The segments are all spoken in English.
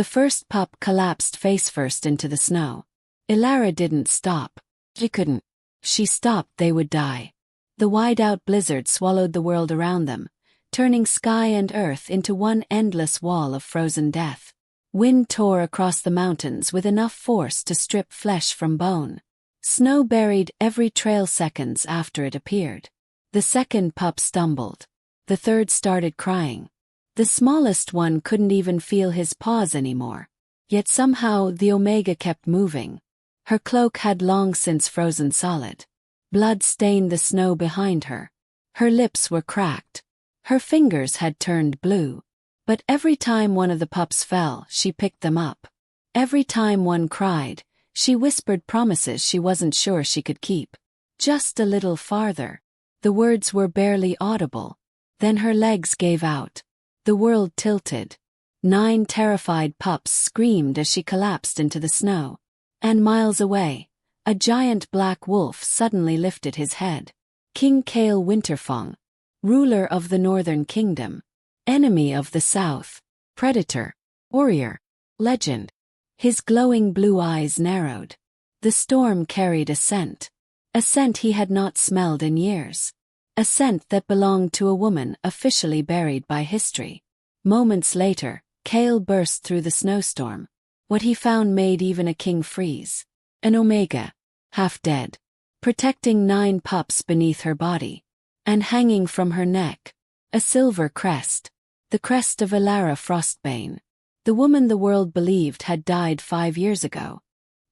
The first pup collapsed face-first into the snow. Elara didn't stop. She couldn't. She stopped, they would die. The Whiteout blizzard swallowed the world around them, turning sky and earth into one endless wall of frozen death. Wind tore across the mountains with enough force to strip flesh from bone. Snow buried every trail seconds after it appeared. The second pup stumbled. The third started crying. The smallest one couldn't even feel his paws anymore. Yet somehow the Omega kept moving. Her cloak had long since frozen solid. Blood stained the snow behind her. Her lips were cracked. Her fingers had turned blue. But every time one of the pups fell, she picked them up. Every time one cried, she whispered promises she wasn't sure she could keep. Just a little farther. The words were barely audible. Then her legs gave out. The world tilted. 9 terrified pups screamed as she collapsed into the snow. And miles away, a giant black wolf suddenly lifted his head. King Kael Winterfang, ruler of the Northern Kingdom, enemy of the South, predator, warrior, legend. His glowing blue eyes narrowed. The storm carried a scent he had not smelled in years. A scent that belonged to a woman officially buried by history. Moments later, Kael burst through the snowstorm. What he found made even a king freeze. An Omega, half dead, protecting 9 pups beneath her body. And hanging from her neck, a silver crest. The crest of Elara Frostbane. The woman the world believed had died 5 years ago.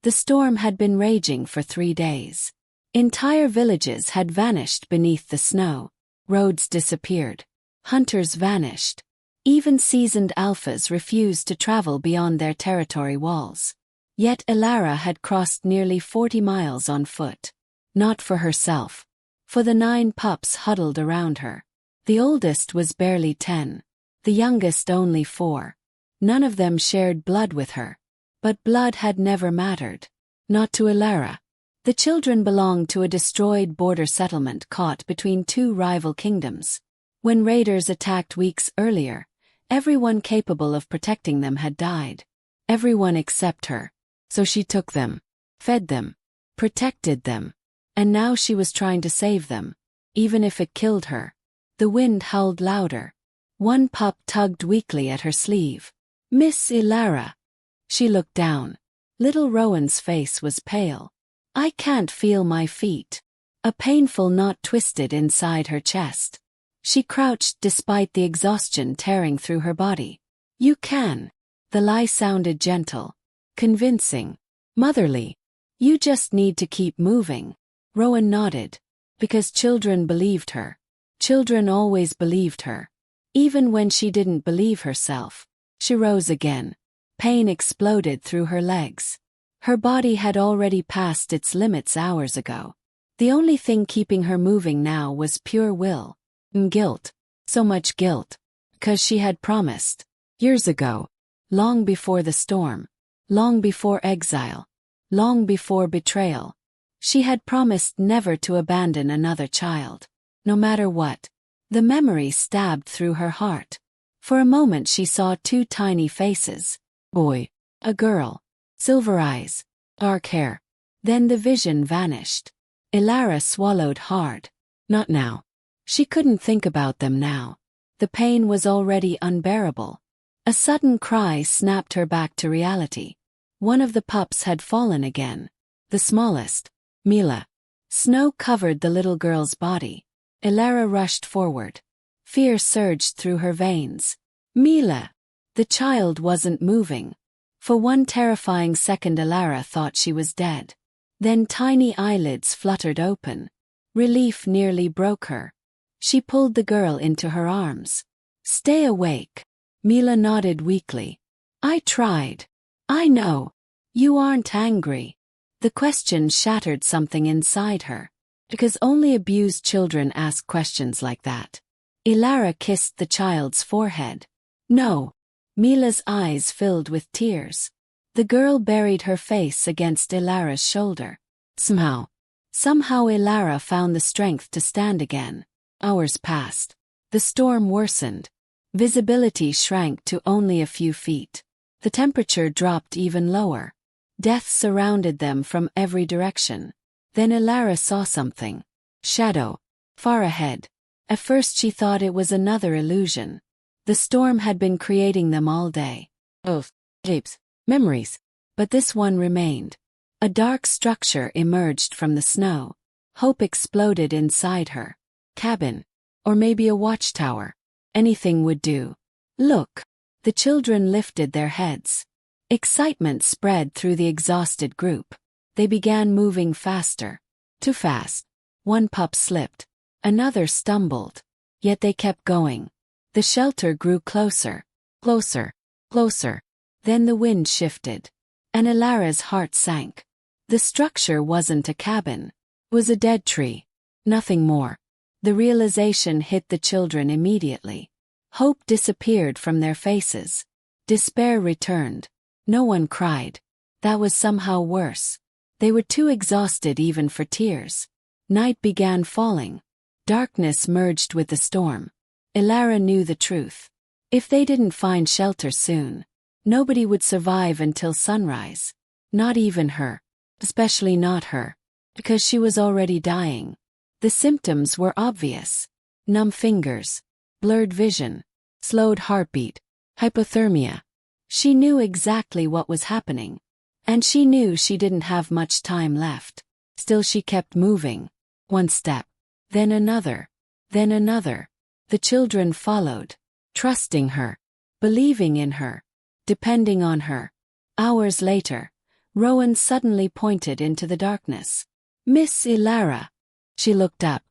The storm had been raging for 3 days. Entire villages had vanished beneath the snow. Roads disappeared. Hunters vanished. Even seasoned alphas refused to travel beyond their territory walls. Yet Elara had crossed nearly 40 miles on foot. Not for herself. For the 9 pups huddled around her. The oldest was barely 10. The youngest only 4. None of them shared blood with her. But blood had never mattered. Not to Elara. The children belonged to a destroyed border settlement caught between 2 rival kingdoms. When raiders attacked weeks earlier, everyone capable of protecting them had died. Everyone except her. So she took them, fed them, protected them. And now she was trying to save them, even if it killed her. The wind howled louder. One pup tugged weakly at her sleeve. "Miss Elara." She looked down. Little Rowan's face was pale. "I can't feel my feet." A painful knot twisted inside her chest. She crouched despite the exhaustion tearing through her body. "You can." The lie sounded gentle, convincing, motherly. "You just need to keep moving." Rowan nodded. Because children believed her. Children always believed her. Even when she didn't believe herself. She rose again. Pain exploded through her legs. Her body had already passed its limits hours ago. The only thing keeping her moving now was pure will. And guilt. So much guilt. 'Cause she had promised. Years ago. Long before the storm. Long before exile. Long before betrayal. She had promised never to abandon another child. No matter what. The memory stabbed through her heart. For a moment she saw 2 tiny faces. Boy. A girl. Silver eyes. Dark hair. Then the vision vanished. Elara swallowed hard. Not now. She couldn't think about them now. The pain was already unbearable. A sudden cry snapped her back to reality. One of the pups had fallen again. The smallest. Mila. Snow covered the little girl's body. Elara rushed forward. Fear surged through her veins. Mila! The child wasn't moving. For one terrifying second Elara thought she was dead. Then tiny eyelids fluttered open. Relief nearly broke her. She pulled the girl into her arms. "Stay awake." Mila nodded weakly. "I tried. I know. You aren't angry." The question shattered something inside her. Because only abused children ask questions like that. Elara kissed the child's forehead. "No." Mila's eyes filled with tears. The girl buried her face against Elara's shoulder. Somehow Elara found the strength to stand again. Hours passed. The storm worsened. Visibility shrank to only a few feet. The temperature dropped even lower. Death surrounded them from every direction. Then Elara saw something. Shadow. Far ahead. At first she thought it was another illusion. The storm had been creating them all day. Shapes. Memories. But this one remained. A dark structure emerged from the snow. Hope exploded inside her. Cabin. Or maybe a watchtower. Anything would do. Look. The children lifted their heads. Excitement spread through the exhausted group. They began moving faster. Too fast. One pup slipped. Another stumbled. Yet they kept going. The shelter grew closer. Closer. Closer. Then the wind shifted. And Elara's heart sank. The structure wasn't a cabin. It was a dead tree. Nothing more. The realization hit the children immediately. Hope disappeared from their faces. Despair returned. No one cried. That was somehow worse. They were too exhausted even for tears. Night began falling. Darkness merged with the storm. Elara knew the truth. If they didn't find shelter soon, nobody would survive until sunrise. Not even her. Especially not her. Because she was already dying. The symptoms were obvious. Numb fingers. Blurred vision. Slowed heartbeat. Hypothermia. She knew exactly what was happening. And she knew she didn't have much time left. Still she kept moving. One step. Then another. Then another. The children followed. Trusting her. Believing in her. Depending on her. Hours later, Rowan suddenly pointed into the darkness. "Miss Elara." She looked up.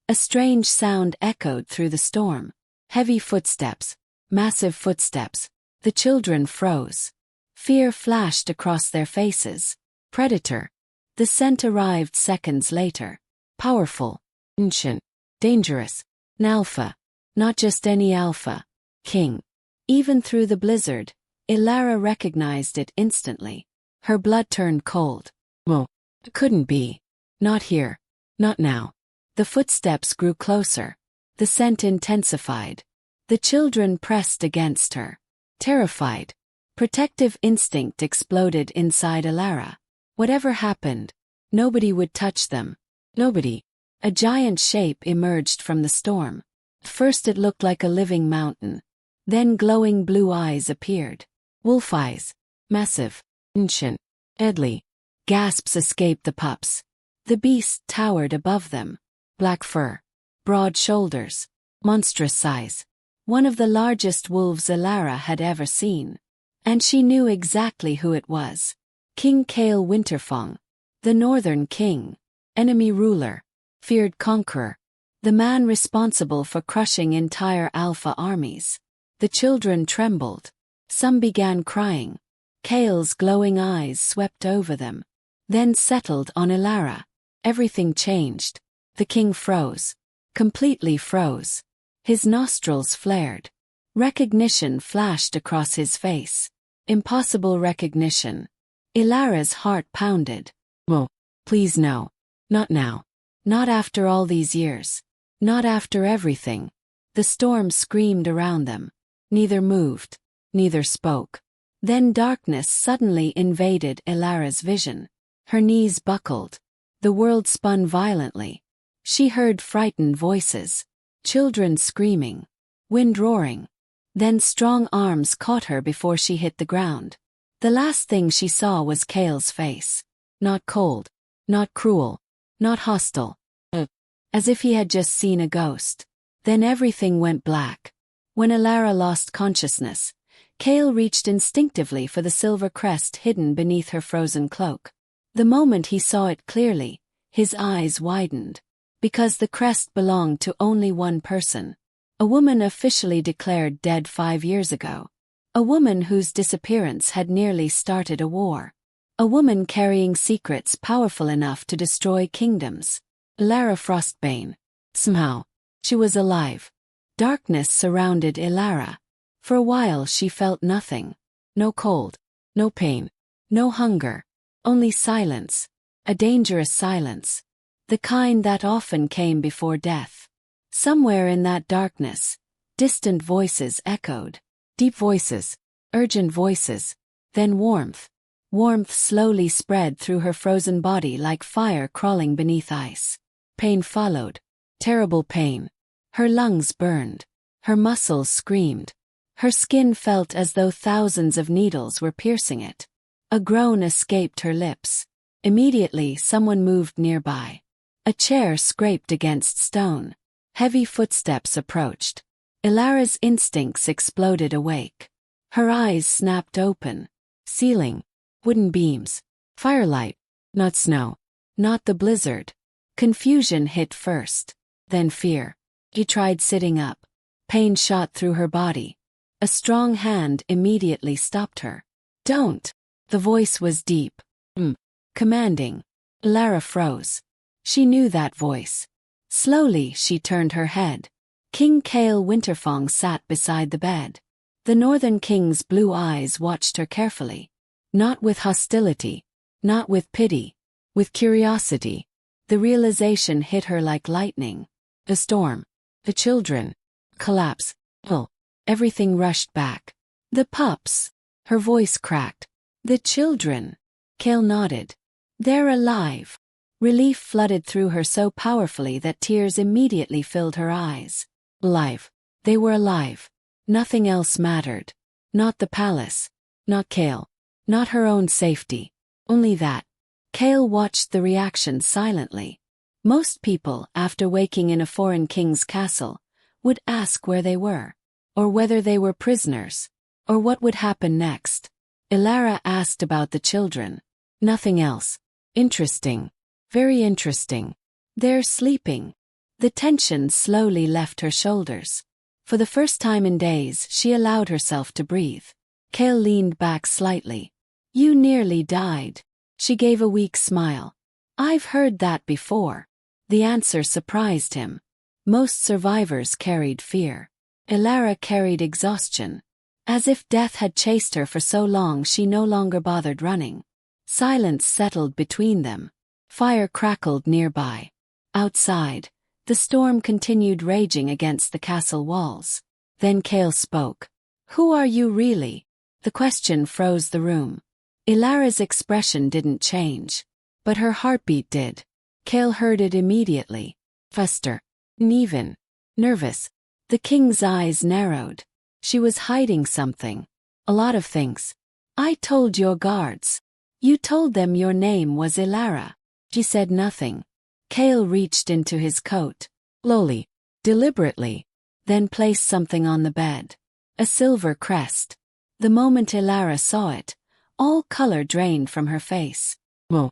A strange sound echoed through the storm. Heavy footsteps. Massive footsteps. The children froze. Fear flashed across their faces. Predator. The scent arrived seconds later. Powerful. Ancient. Dangerous. An alpha. Not just any alpha. King. Even through the blizzard, Elara recognized it instantly. Her blood turned cold. Well, it couldn't be. Not here. Not now. The footsteps grew closer. The scent intensified. The children pressed against her. Terrified. Protective instinct exploded inside Elara. Whatever happened, nobody would touch them. Nobody. A giant shape emerged from the storm. At first it looked like a living mountain. Then glowing blue eyes appeared. Wolf eyes. Massive. Ancient. Deadly. Gasps escaped the pups. The beast towered above them. Black fur. Broad shoulders. Monstrous size. One of the largest wolves Elara had ever seen. And she knew exactly who it was. King Kael Winterfang. The Northern King. Enemy ruler. Feared conqueror. The man responsible for crushing entire Alpha armies. The children trembled. Some began crying. Kael's glowing eyes swept over them. Then settled on Elara. Everything changed. The king froze. Completely froze. His nostrils flared. Recognition flashed across his face. Impossible recognition. Elara's heart pounded. "Whoa, please no. Not now. Not after all these years. Not after everything." The storm screamed around them. Neither moved. Neither spoke. Then darkness suddenly invaded Elara's vision. Her knees buckled. The world spun violently. She heard frightened voices. Children screaming. Wind roaring. Then strong arms caught her before she hit the ground. The last thing she saw was Kael's face. Not cold. Not cruel. Not hostile. As if he had just seen a ghost. Then everything went black. When Elara lost consciousness, Kael reached instinctively for the silver crest hidden beneath her frozen cloak. The moment he saw it clearly, his eyes widened. Because the crest belonged to only one person. A woman officially declared dead 5 years ago. A woman whose disappearance had nearly started a war. A woman carrying secrets powerful enough to destroy kingdoms. Elara Frostbane. Somehow, she was alive. Darkness surrounded Elara. For a while she felt nothing. No cold. No pain. No hunger. Only silence. A dangerous silence. The kind that often came before death. Somewhere in that darkness, distant voices echoed. Deep voices. Urgent voices. Then warmth. Warmth slowly spread through her frozen body like fire crawling beneath ice. Pain followed. Terrible pain. Her lungs burned. Her muscles screamed. Her skin felt as though thousands of needles were piercing it. A groan escaped her lips. Immediately someone moved nearby. A chair scraped against stone. Heavy footsteps approached. Elara's instincts exploded awake. Her eyes snapped open. Ceiling. Wooden beams. Firelight. Not snow. Not the blizzard. Confusion hit first. Then fear. She tried sitting up. Pain shot through her body. A strong hand immediately stopped her. Don't. The voice was deep. Commanding. Elara froze. She knew that voice. Slowly she turned her head. King Kael Winterfang sat beside the bed. The Northern King's blue eyes watched her carefully. Not with hostility. Not with pity. With curiosity. The realization hit her like lightning. A storm. The children. Collapse. Everything rushed back. The pups. Her voice cracked. The children. Kael nodded. They're alive. Relief flooded through her so powerfully that tears immediately filled her eyes. Alive. They were alive. Nothing else mattered. Not the palace. Not Kael. Not her own safety. Only that. Kael watched the reaction silently. Most people, after waking in a foreign king's castle, would ask where they were, or whether they were prisoners, or what would happen next. Elara asked about the children. Nothing else. Interesting. Very interesting. They're sleeping. The tension slowly left her shoulders. For the first time in days, she allowed herself to breathe. Kael leaned back slightly. You nearly died. She gave a weak smile. I've heard that before. The answer surprised him. Most survivors carried fear. Elara carried exhaustion. As if death had chased her for so long she no longer bothered running. Silence settled between them. Fire crackled nearby. Outside, the storm continued raging against the castle walls. Then Kael spoke. Who are you really? The question froze the room. Elara's expression didn't change. But her heartbeat did. Kael heard it immediately. Fester. Uneven. Nervous. The king's eyes narrowed. She was hiding something. A lot of things. I told your guards. You told them your name was Elara. She said nothing. Kael reached into his coat. Slowly. Deliberately. Then placed something on the bed. A silver crest. The moment Elara saw it, all color drained from her face. Mo.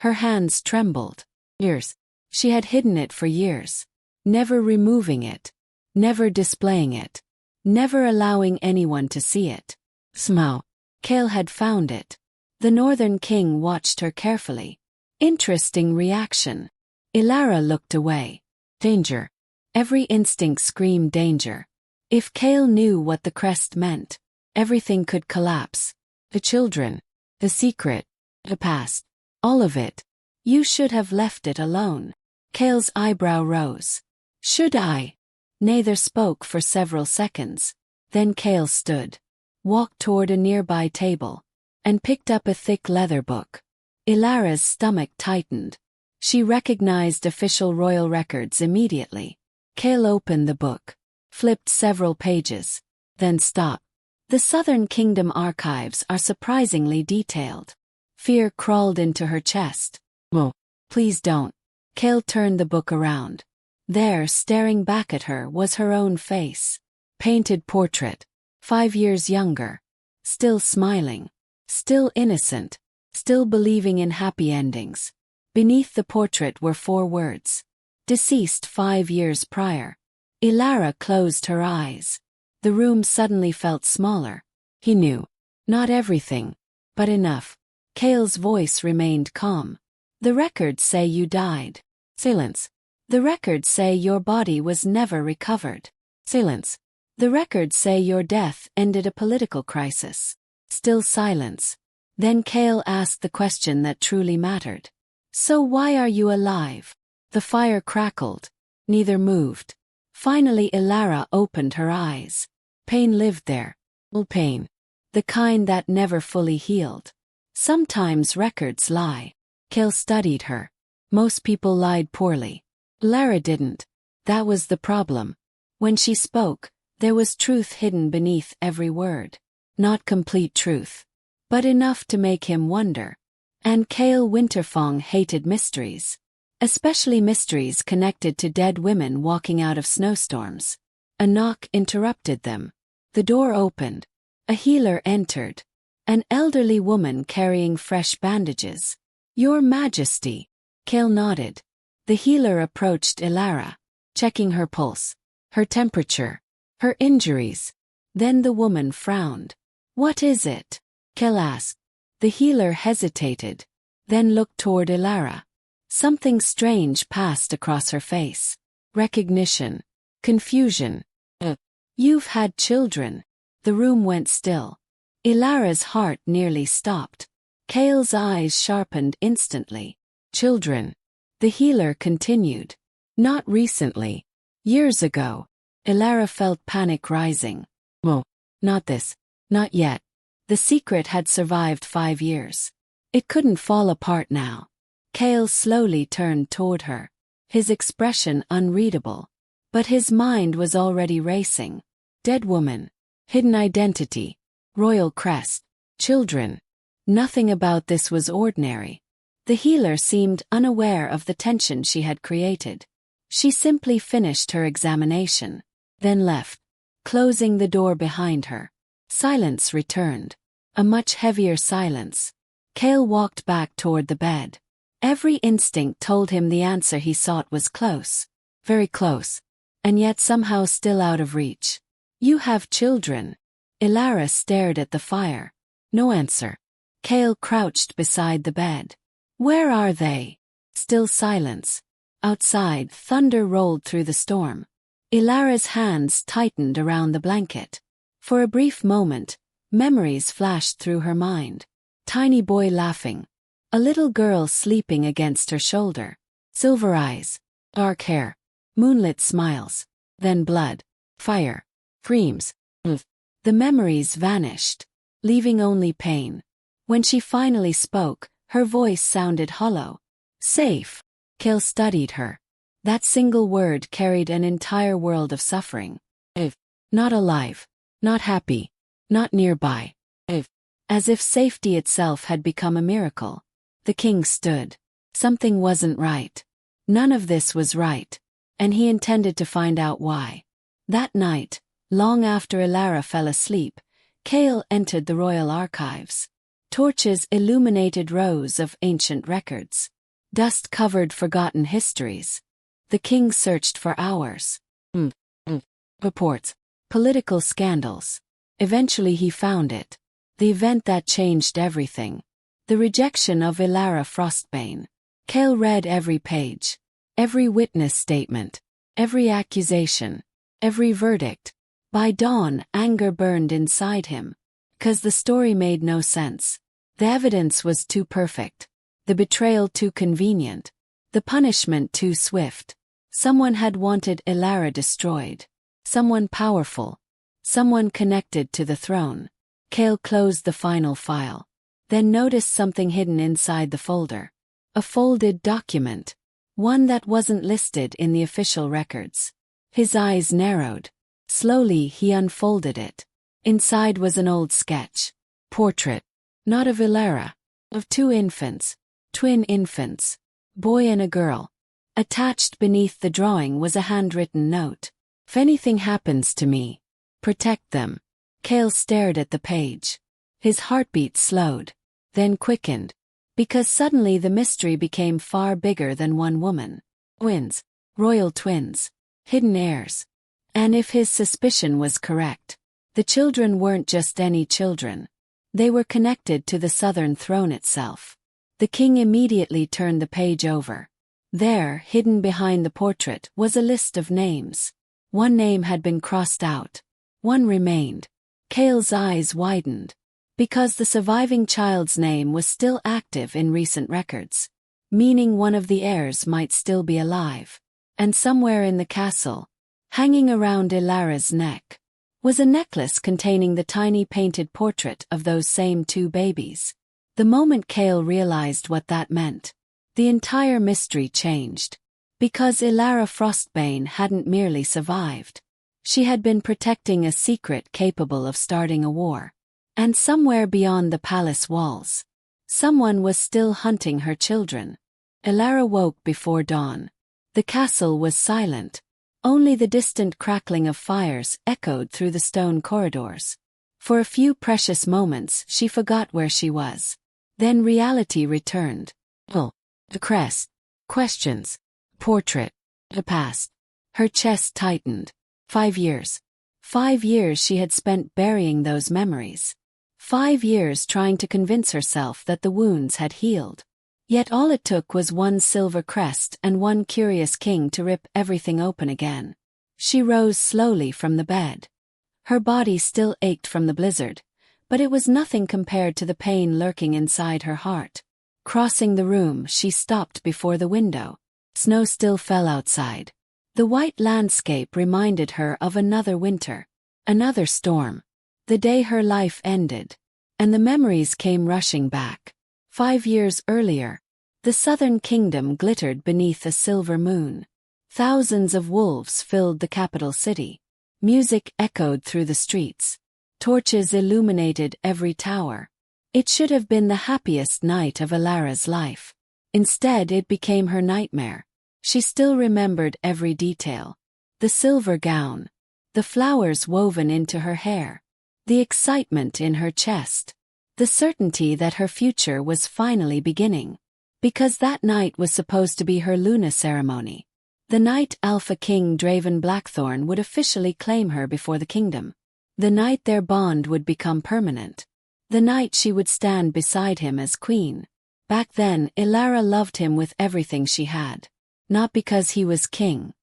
Her hands trembled. Years. She had hidden it for years. Never removing it. Never displaying it. Never allowing anyone to see it. Somehow, Kael had found it. The Northern King watched her carefully. Interesting reaction. Elara looked away. Danger. Every instinct screamed danger. If Kael knew what the crest meant, everything could collapse. The children. The secret. The past. All of it. You should have left it alone. Kael's eyebrow rose. Should I? Neither spoke for several seconds. Then Kael stood, walked toward a nearby table, and picked up a thick leather book. Elara's stomach tightened. She recognized official royal records immediately. Kael opened the book, flipped several pages, then stopped. The Southern Kingdom archives are surprisingly detailed. Fear crawled into her chest. Mo. Please don't. Kael turned the book around. There, staring back at her, was her own face. Painted portrait. 5 years younger. Still smiling. Still innocent. Still believing in happy endings. Beneath the portrait were 4 words. Deceased 5 years prior. Elara closed her eyes. The room suddenly felt smaller. He knew. Not everything, but enough. Kael's voice remained calm. The records say you died. Silence. The records say your body was never recovered. Silence. The records say your death ended a political crisis. Still silence. Then Kael asked the question that truly mattered. So why are you alive? The fire crackled. Neither moved. Finally Elara opened her eyes. Pain lived there. Pain. the kind that never fully healed. Sometimes records lie. Kael studied her. Most people lied poorly. Elara didn't. That was the problem. When she spoke, there was truth hidden beneath every word. Not complete truth, but enough to make him wonder. And Kael Winterfang hated mysteries. Especially mysteries connected to dead women walking out of snowstorms. A knock interrupted them. The door opened. A healer entered. An elderly woman carrying fresh bandages. "Your Majesty." Kael nodded. The healer approached Elara, checking her pulse, her temperature, her injuries. Then the woman frowned. "What is it?" Kael asked. The healer hesitated, then looked toward Elara. Something strange passed across her face. Recognition. Confusion. "You've had children." The room went still. Elara's heart nearly stopped. Kael's eyes sharpened instantly. "Children." The healer continued. "Not recently. Years ago." Elara felt panic rising. "Oh, not this. Not yet." The secret had survived 5 years. It couldn't fall apart now. Kael slowly turned toward her, his expression unreadable. But his mind was already racing. Dead woman. Hidden identity. Royal crest. Children. Nothing about this was ordinary. The healer seemed unaware of the tension she had created. She simply finished her examination, then left, closing the door behind her. Silence returned. A much heavier silence. Kael walked back toward the bed. Every instinct told him the answer he sought was close. Very close. And yet somehow still out of reach. "You have children." Elara stared at the fire. No answer. Kael crouched beside the bed. "Where are they?" Still silence. Outside, thunder rolled through the storm. Elara's hands tightened around the blanket. For a brief moment, memories flashed through her mind. Tiny boy laughing. A little girl sleeping against her shoulder. Silver eyes. Dark hair. Moonlit smiles. Then blood. Fire. Screams. The memories vanished, leaving only pain. When she finally spoke, her voice sounded hollow. "Safe." Kael studied her. That single word carried an entire world of suffering. Not alive. Not happy. Not nearby. As if safety itself had become a miracle. The king stood. Something wasn't right. None of this was right. And he intended to find out why. That night, long after Elara fell asleep, Kael entered the royal archives. Torches illuminated rows of ancient records. Dust covered forgotten histories. The king searched for hours. Reports. Political scandals. Eventually he found it. The event that changed everything. The rejection of Elara Frostbane. Kael read every page. Every witness statement. Every accusation. Every verdict. By dawn, anger burned inside him. 'Cause the story made no sense. The evidence was too perfect. The betrayal too convenient. The punishment too swift. Someone had wanted Elara destroyed. Someone powerful. Someone connected to the throne. Kael closed the final file. Then noticed something hidden inside the folder. A folded document. One that wasn't listed in the official records. His eyes narrowed. Slowly he unfolded it. Inside was an old sketch. Portrait. Not of Elara. Of 2 infants. Twin infants. Boy and a girl. Attached beneath the drawing was a handwritten note. "If anything happens to me, protect them." Kael stared at the page. His heartbeat slowed, then quickened. Because suddenly the mystery became far bigger than one woman. Twins. Royal twins. Hidden heirs. And if his suspicion was correct, the children weren't just any children. They were connected to the southern throne itself. The king immediately turned the page over. There, hidden behind the portrait, was a list of names. One name had been crossed out. One remained. Kael's eyes widened. Because the surviving child's name was still active in recent records. Meaning one of the heirs might still be alive. And somewhere in the castle, hanging around Elara's neck, was a necklace containing the tiny painted portrait of those same two babies. The moment Kael realized what that meant, the entire mystery changed. Because Elara Frostbane hadn't merely survived. She had been protecting a secret capable of starting a war. And somewhere beyond the palace walls, someone was still hunting her children. Elara woke before dawn. The castle was silent. Only the distant crackling of fires echoed through the stone corridors. For a few precious moments she forgot where she was. Then reality returned. The crest. Questions. Portrait. The past. Her chest tightened. 5 years. 5 years she had spent burying those memories. 5 years trying to convince herself that the wounds had healed. Yet all it took was one silver crest and one curious king to rip everything open again. She rose slowly from the bed. Her body still ached from the blizzard, but it was nothing compared to the pain lurking inside her heart. Crossing the room, she stopped before the window. Snow still fell outside. The white landscape reminded her of another winter, another storm. The day her life ended. And the memories came rushing back. 5 years earlier, the southern kingdom glittered beneath a silver moon. Thousands of wolves filled the capital city. Music echoed through the streets. Torches illuminated every tower. It should have been the happiest night of Elara's life. Instead, it became her nightmare. She still remembered every detail. The silver gown. The flowers woven into her hair. The excitement in her chest. The certainty that her future was finally beginning. Because that night was supposed to be her Luna ceremony. The night Alpha King Draven Blackthorn would officially claim her before the kingdom. The night their bond would become permanent. The night she would stand beside him as queen. Back then, Elara loved him with everything she had. Not because he was king.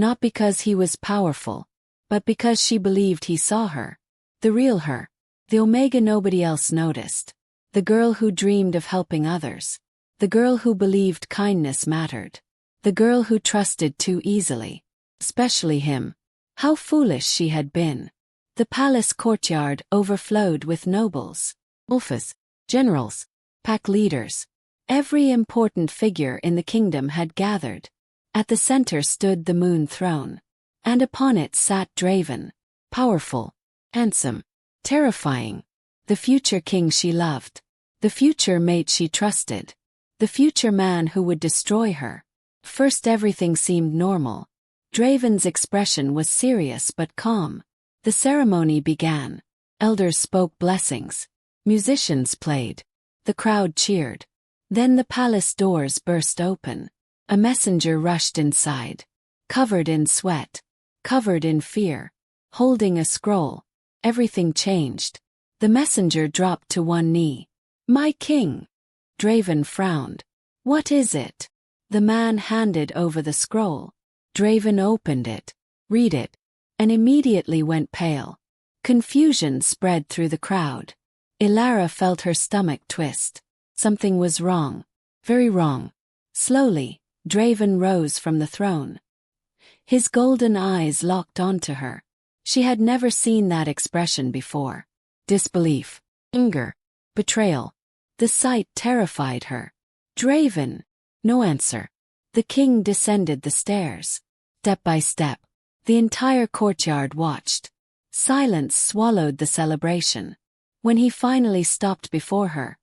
Not because he was powerful. But because she believed he saw her. The real her. The Omega nobody else noticed. The girl who dreamed of helping others. The girl who believed kindness mattered. The girl who trusted too easily. Especially him. How foolish she had been. The palace courtyard overflowed with nobles, alphas, generals, pack leaders. Every important figure in the kingdom had gathered. At the center stood the moon throne. And upon it sat Draven. Powerful. Handsome. Terrifying. The future king she loved. The future mate she trusted. The future man who would destroy her. First everything seemed normal. Draven's expression was serious but calm. The ceremony began. Elders spoke blessings. Musicians played. The crowd cheered. Then the palace doors burst open. A messenger rushed inside. Covered in sweat. Covered in fear. Holding a scroll. Everything changed. The messenger dropped to one knee. "My king." Draven frowned. "What is it?" The man handed over the scroll. Draven opened it. "Read it." And immediately went pale. Confusion spread through the crowd. Elara felt her stomach twist. Something was wrong. Very wrong. Slowly, Draven rose from the throne. His golden eyes locked onto her. She had never seen that expression before. Disbelief. Anger. Betrayal. The sight terrified her. "Draven." No answer. The king descended the stairs. Step by step. The entire courtyard watched. Silence swallowed the celebration. When he finally stopped before her,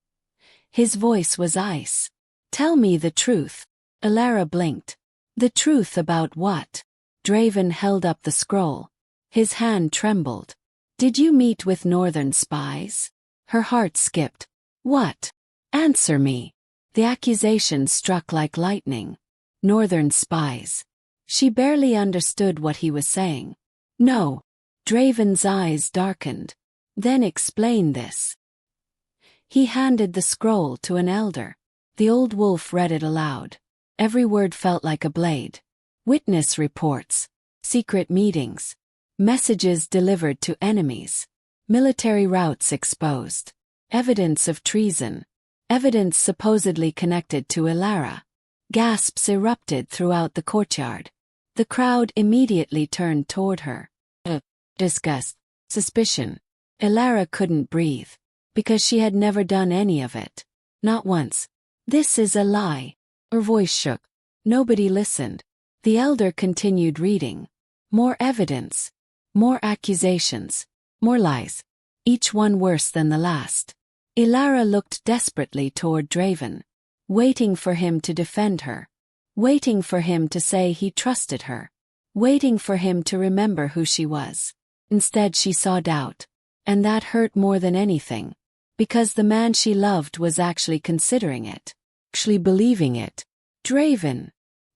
his voice was ice. "Tell me the truth." Elara blinked. "The truth about what?" Draven held up the scroll. His hand trembled. "Did you meet with northern spies?" Her heart skipped. "What? Answer me." The accusation struck like lightning. Northern spies. She barely understood what he was saying. "No." Draven's eyes darkened. "Then explain this." He handed the scroll to an elder. The old wolf read it aloud. Every word felt like a blade. Witness reports. Secret meetings. Messages delivered to enemies. Military routes exposed. Evidence of treason. Evidence supposedly connected to Elara. Gasps erupted throughout the courtyard. The crowd immediately turned toward her. Disgust. suspicion. Elara couldn't breathe. Because she had never done any of it. Not once. This is a lie. Her voice shook. Nobody listened. The elder continued reading. More evidence. More accusations. More lies. Each one worse than the last. Elara looked desperately toward Draven. Waiting for him to defend her. Waiting for him to say he trusted her. Waiting for him to remember who she was. Instead she saw doubt. And that hurt more than anything. Because the man she loved was actually considering it. Actually believing it. Draven.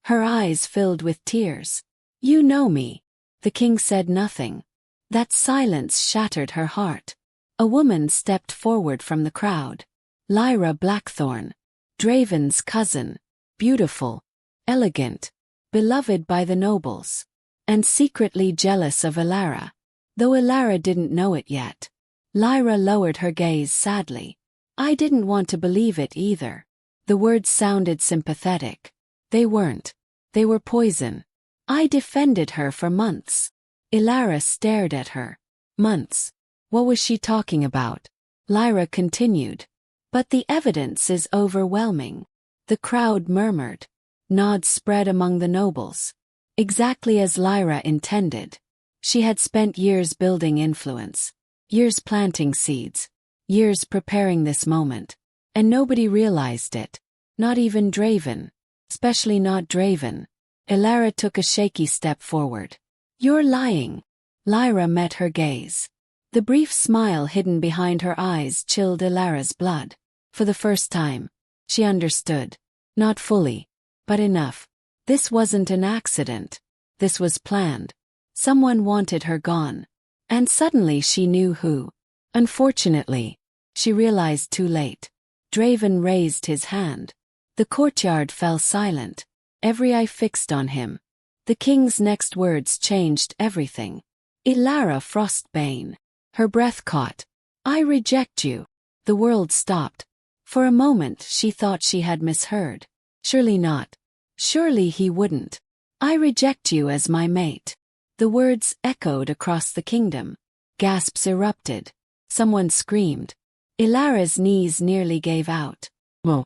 Her eyes filled with tears. You know me. The king said nothing. That silence shattered her heart. A woman stepped forward from the crowd. Lyra Blackthorn. Draven's cousin. Beautiful. Elegant. Beloved by the nobles. And secretly jealous of Elara. Though Elara didn't know it yet. Lyra lowered her gaze sadly. I didn't want to believe it either. The words sounded sympathetic. They weren't. They were poison. I defended her for months. Elara stared at her. Months. What was she talking about? Lyra continued. But the evidence is overwhelming. The crowd murmured. Nods spread among the nobles. Exactly as Lyra intended. She had spent years building influence. Years planting seeds. Years preparing this moment. And nobody realized it. Not even Draven. Especially not Draven. Elara took a shaky step forward. You're lying. Lyra met her gaze. The brief smile hidden behind her eyes chilled Elara's blood. For the first time, she understood. Not fully, but enough. This wasn't an accident. This was planned. Someone wanted her gone. And suddenly she knew who. Unfortunately, she realized too late. Draven raised his hand. The courtyard fell silent. Every eye fixed on him. The king's next words changed everything. Elara Frostbane. Her breath caught. I reject you. The world stopped. For a moment she thought she had misheard. Surely not. Surely he wouldn't. I reject you as my mate. The words echoed across the kingdom. Gasps erupted. Someone screamed. Elara's knees nearly gave out. Mo.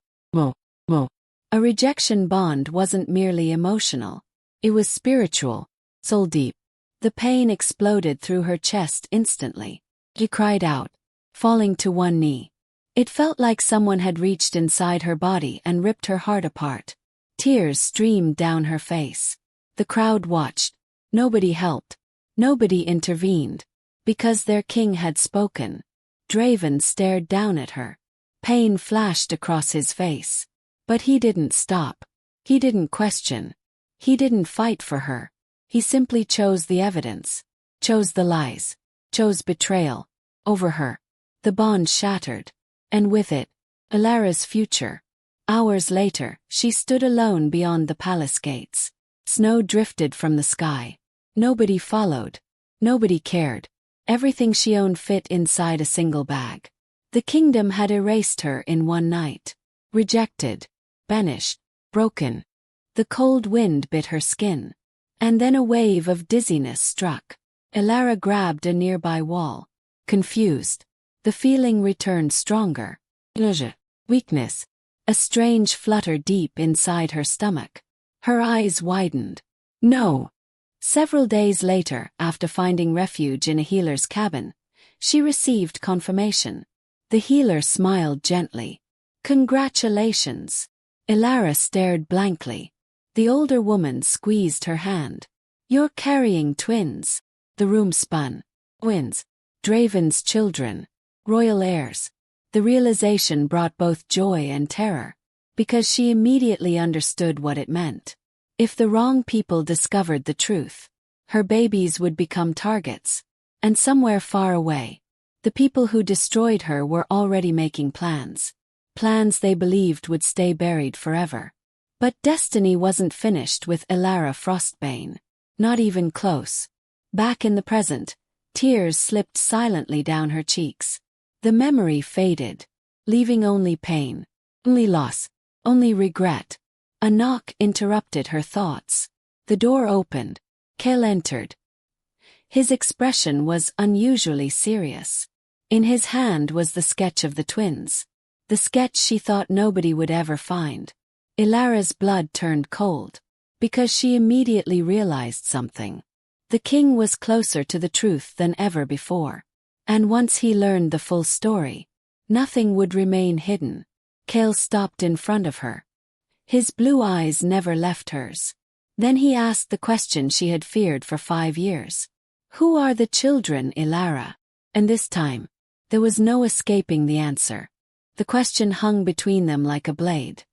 A rejection bond wasn't merely emotional. It was spiritual, soul deep. The pain exploded through her chest instantly. She cried out, falling to one knee. It felt like someone had reached inside her body and ripped her heart apart. Tears streamed down her face. The crowd watched. Nobody helped. Nobody intervened. Because their king had spoken. Draven stared down at her. Pain flashed across his face. But he didn't stop. He didn't question. He didn't fight for her. He simply chose the evidence. Chose the lies. Chose betrayal. Over her. The bond shattered. And with it, Elara's future. Hours later, she stood alone beyond the palace gates. Snow drifted from the sky. Nobody followed. Nobody cared. Everything she owned fit inside a single bag. The kingdom had erased her in one night. Rejected. Banished. Broken. The cold wind bit her skin. And then a wave of dizziness struck. Elara grabbed a nearby wall. Confused. The feeling returned stronger. Nausea. Weakness. A strange flutter deep inside her stomach. Her eyes widened. No. Several days later, after finding refuge in a healer's cabin, she received confirmation. The healer smiled gently. Congratulations. Elara stared blankly. The older woman squeezed her hand. You're carrying twins. The room spun. Twins. Draven's children. Royal heirs. The realization brought both joy and terror. Because she immediately understood what it meant. If the wrong people discovered the truth, her babies would become targets. And somewhere far away, the people who destroyed her were already making plans. Plans they believed would stay buried forever. But destiny wasn't finished with Elara Frostbane. Not even close. Back in the present, tears slipped silently down her cheeks. The memory faded, leaving only pain, only loss, only regret. A knock interrupted her thoughts. The door opened. Kael entered. His expression was unusually serious. In his hand was the sketch of the twins. The sketch she thought nobody would ever find. Elara's blood turned cold, because she immediately realized something. The king was closer to the truth than ever before. And once he learned the full story, nothing would remain hidden. Kael stopped in front of her. His blue eyes never left hers. Then he asked the question she had feared for 5 years. Who are the children, Elara? And this time, there was no escaping the answer. The question hung between them like a blade.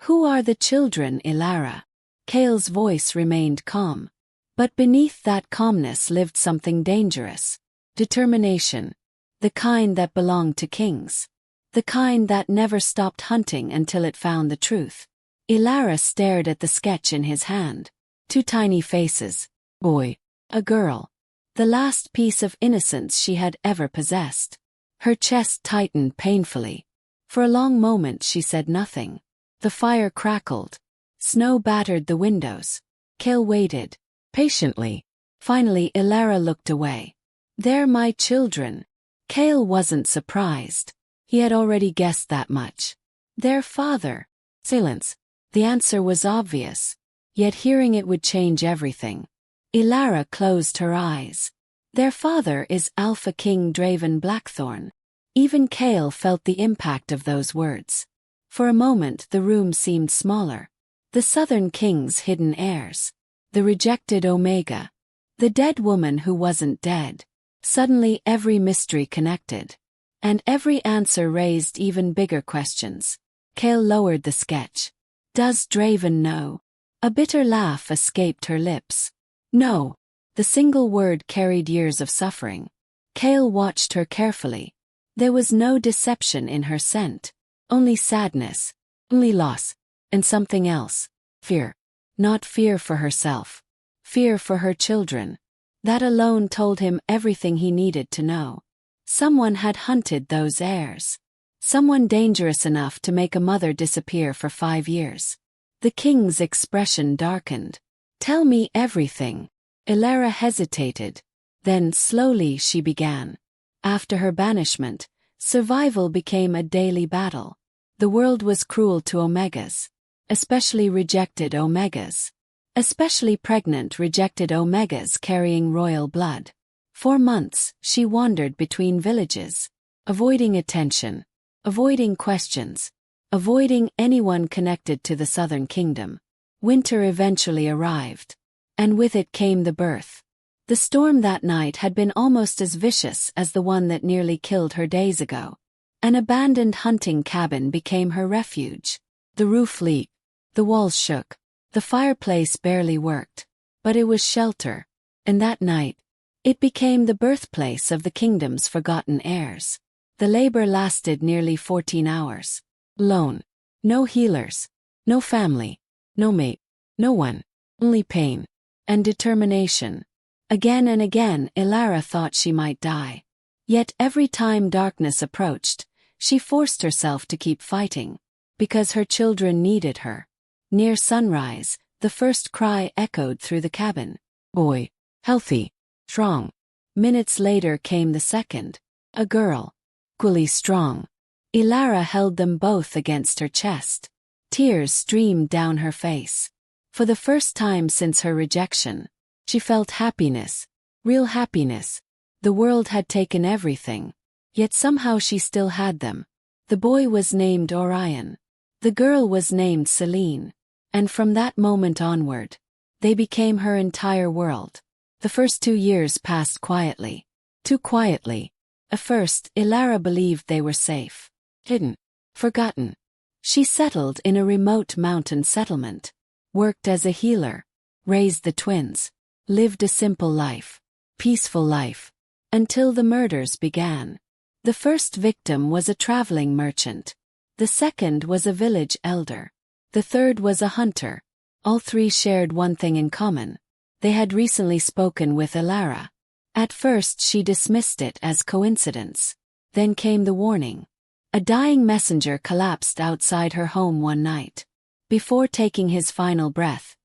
Who are the children, Elara? Kael's voice remained calm. But beneath that calmness lived something dangerous. Determination. The kind that belonged to kings. The kind that never stopped hunting until it found the truth. Elara stared at the sketch in his hand. 2 tiny faces. Boy. A girl. The last piece of innocence she had ever possessed. Her chest tightened painfully. For a long moment she said nothing. The fire crackled. Snow battered the windows. Kael waited. Patiently. Finally Elara looked away. They're my children. Kael wasn't surprised. He had already guessed that much. Their father. Silence. The answer was obvious. Yet hearing it would change everything. Elara closed her eyes. Their father is Alpha King Draven Blackthorn. Even Kael felt the impact of those words. For a moment the room seemed smaller. The Southern King's hidden heirs. The rejected Omega. The dead woman who wasn't dead. Suddenly every mystery connected. And every answer raised even bigger questions. Kael lowered the sketch. Does Draven know? A bitter laugh escaped her lips. No. The single word carried years of suffering. Kael watched her carefully. There was no deception in her scent. Only sadness. Only loss. And something else. Fear. Not fear for herself. Fear for her children. That alone told him everything he needed to know. Someone had hunted those heirs. Someone dangerous enough to make a mother disappear for 5 years. The king's expression darkened. Tell me everything. Elara hesitated. Then slowly she began. After her banishment, survival became a daily battle. The world was cruel to Omegas. Especially rejected Omegas. Especially pregnant rejected Omegas carrying royal blood. For months, she wandered between villages. Avoiding attention. Avoiding questions. Avoiding anyone connected to the Southern Kingdom. Winter eventually arrived. And with it came the birth. The storm that night had been almost as vicious as the one that nearly killed her days ago. An abandoned hunting cabin became her refuge. The roof leaked. The walls shook. The fireplace barely worked. But it was shelter. And that night, it became the birthplace of the kingdom's forgotten heirs. The labor lasted nearly 14 hours. Alone. No healers. No family. No mate. No one. Only pain. And determination. Again and again Elara thought she might die. Yet every time darkness approached, she forced herself to keep fighting. Because her children needed her. Near sunrise, the first cry echoed through the cabin. Boy. Healthy. Strong. Minutes later came the second. A girl. Equally strong. Elara held them both against her chest. Tears streamed down her face. For the first time since her rejection, she felt happiness. Real happiness. The world had taken everything. Yet somehow she still had them. The boy was named Orion. The girl was named Celine. And from that moment onward, they became her entire world. The first 2 years passed quietly. Too quietly. At first, Elara believed they were safe. Hidden. Forgotten. She settled in a remote mountain settlement. Worked as a healer. Raised the twins. Lived a simple life. Peaceful life. Until the murders began. The first victim was a traveling merchant. The second was a village elder. The third was a hunter. All 3 shared one thing in common. They had recently spoken with Elara. At first she dismissed it as coincidence. Then came the warning. A dying messenger collapsed outside her home one night. Before taking his final breath,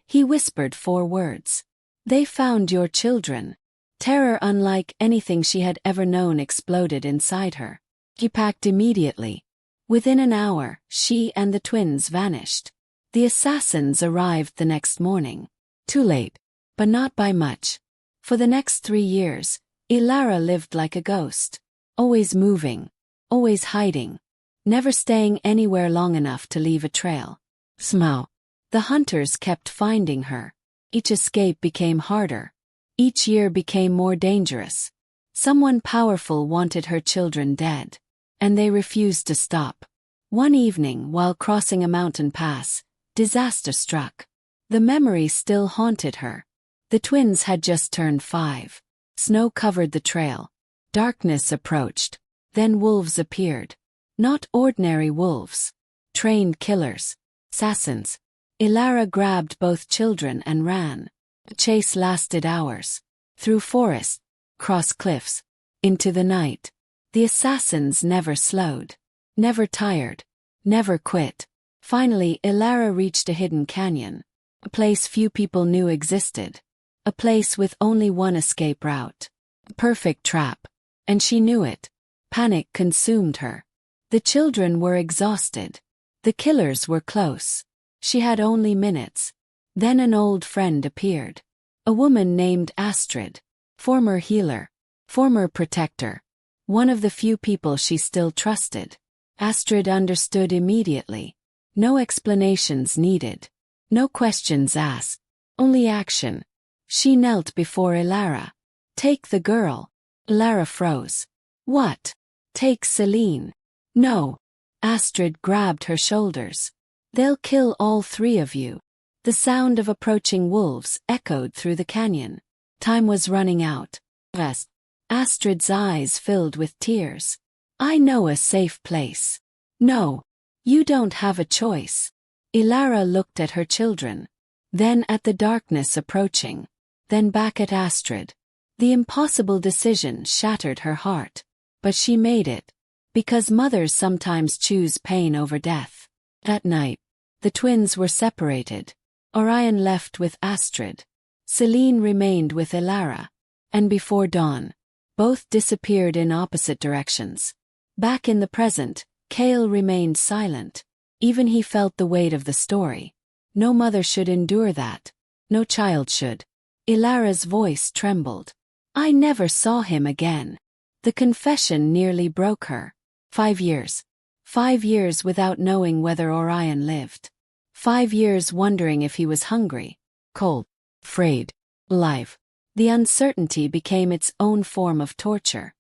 he whispered 4 words. They found your children. Terror unlike anything she had ever known exploded inside her. She packed immediately. Within an hour, she and the twins vanished. The assassins arrived the next morning. Too late. But not by much. For the next 3 years, Elara lived like a ghost. Always moving. Always hiding. Never staying anywhere long enough to leave a trail. Somehow, the hunters kept finding her. Each escape became harder. Each year became more dangerous. Someone powerful wanted her children dead. And they refused to stop. One evening, while crossing a mountain pass, disaster struck. The memory still haunted her. The twins had just turned 5. Snow covered the trail. Darkness approached. Then wolves appeared. Not ordinary wolves. Trained killers. Assassins. Elara grabbed both children and ran. The chase lasted hours. Through forests, across cliffs, into the night. The assassins never slowed. Never tired. Never quit. Finally, Elara reached a hidden canyon. A place few people knew existed. A place with only one escape route. A perfect trap. And she knew it. Panic consumed her. The children were exhausted. The killers were close. She had only minutes. Then an old friend appeared. A woman named Astrid. Former healer. Former protector. One of the few people she still trusted. Astrid understood immediately. No explanations needed. No questions asked. Only action. She knelt before Elara. Take the girl. Elara froze. What? Take Celine. No. Astrid grabbed her shoulders. They'll kill all 3 of you. The sound of approaching wolves echoed through the canyon. Time was running out. Yes. Astrid's eyes filled with tears. I know a safe place. No. You don't have a choice. Elara looked at her children. Then at the darkness approaching. Then back at Astrid. The impossible decision shattered her heart. But she made it. Because mothers sometimes choose pain over death. That night, the twins were separated. Orion left with Astrid. Celine remained with Elara. And before dawn, both disappeared in opposite directions. Back in the present, Kael remained silent. Even he felt the weight of the story. No mother should endure that. No child should. Elara's voice trembled. I never saw him again. The confession nearly broke her. 5 years. 5 years without knowing whether Orion lived. 5 years wondering if he was hungry, cold, afraid, alive. The uncertainty became its own form of torture.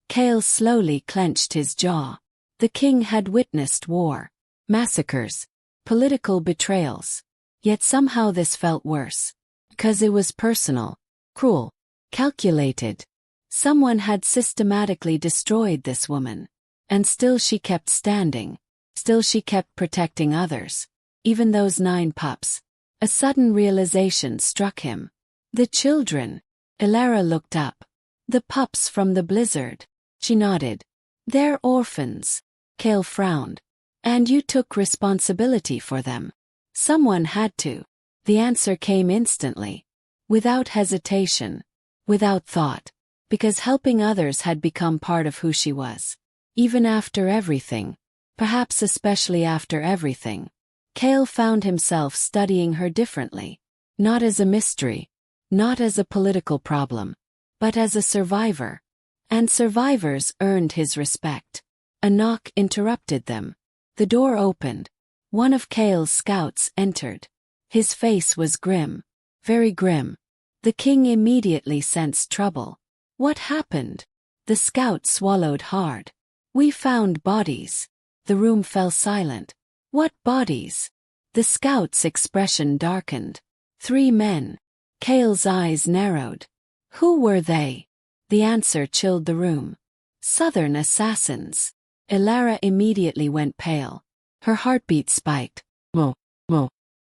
Kael slowly clenched his jaw. The king had witnessed war, massacres, political betrayals. Yet somehow this felt worse. Because it was personal, cruel, calculated. Someone had systematically destroyed this woman. And still she kept standing. Still she kept protecting others. Even those 9 pups. A sudden realization struck him. The children. Elara looked up. The pups from the blizzard. She nodded. They're orphans. Kael frowned. And you took responsibility for them. Someone had to. The answer came instantly. Without hesitation. Without thought. Because helping others had become part of who she was. Even after everything. Perhaps especially after everything. Kael found himself studying her differently. Not as a mystery. Not as a political problem. But as a survivor. And survivors earned his respect. A knock interrupted them. The door opened. One of Kael's scouts entered. His face was grim. Very grim. The king immediately sensed trouble. What happened? The scout swallowed hard. We found bodies. The room fell silent. What bodies? The scout's expression darkened. 3 men. Kael's eyes narrowed. Who were they? The answer chilled the room. Southern assassins. Elara immediately went pale. Her heartbeat spiked. Whoa.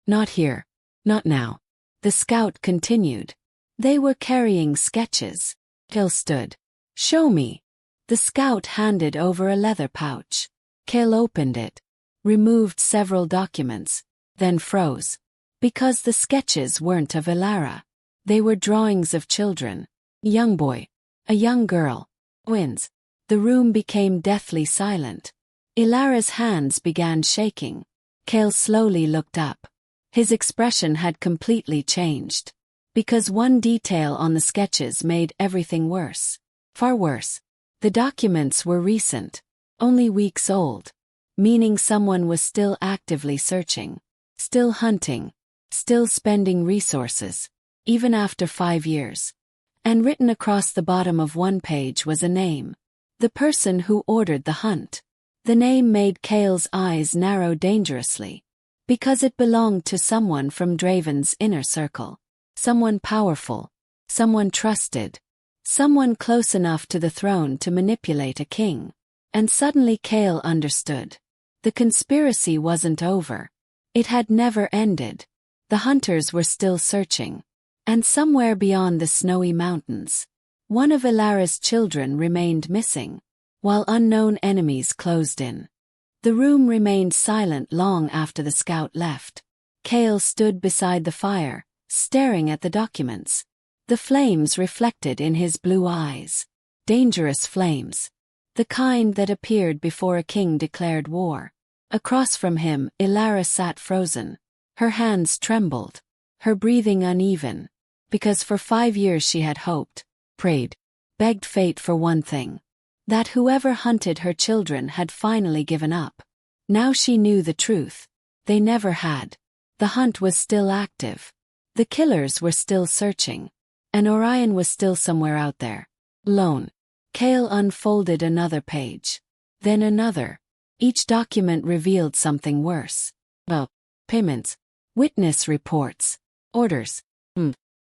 Not here. Not now. The scout continued. They were carrying sketches. Kael stood. Show me. The scout handed over a leather pouch. Kael opened it. Removed several documents. Then froze. Because the sketches weren't of Elara. They were drawings of children. Young boy. A young girl. Twins. The room became deathly silent. Elara's hands began shaking. Kael slowly looked up. His expression had completely changed. Because one detail on the sketches made everything worse. Far worse. The documents were recent. Only weeks old. Meaning someone was still actively searching. Still hunting. Still spending resources. Even after 5 years. And written across the bottom of one page was a name. The person who ordered the hunt. The name made Kael's eyes narrow dangerously. Because it belonged to someone from Draven's inner circle. Someone powerful. Someone trusted. Someone close enough to the throne to manipulate a king. And suddenly Kael understood. The conspiracy wasn't over. It had never ended. The hunters were still searching. And somewhere beyond the snowy mountains, one of Elara's children remained missing, while unknown enemies closed in. The room remained silent long after the scout left. Kael stood beside the fire, staring at the documents. The flames reflected in his blue eyes. Dangerous flames. The kind that appeared before a king declared war. Across from him, Elara sat frozen. Her hands trembled. Her breathing uneven. Because for 5 years she had hoped, prayed, begged fate for one thing. That whoever hunted her children had finally given up. Now she knew the truth. They never had. The hunt was still active. The killers were still searching. And Orion was still somewhere out there. Alone. Kael unfolded another page. Then another. Each document revealed something worse. Payments. Witness reports. Orders.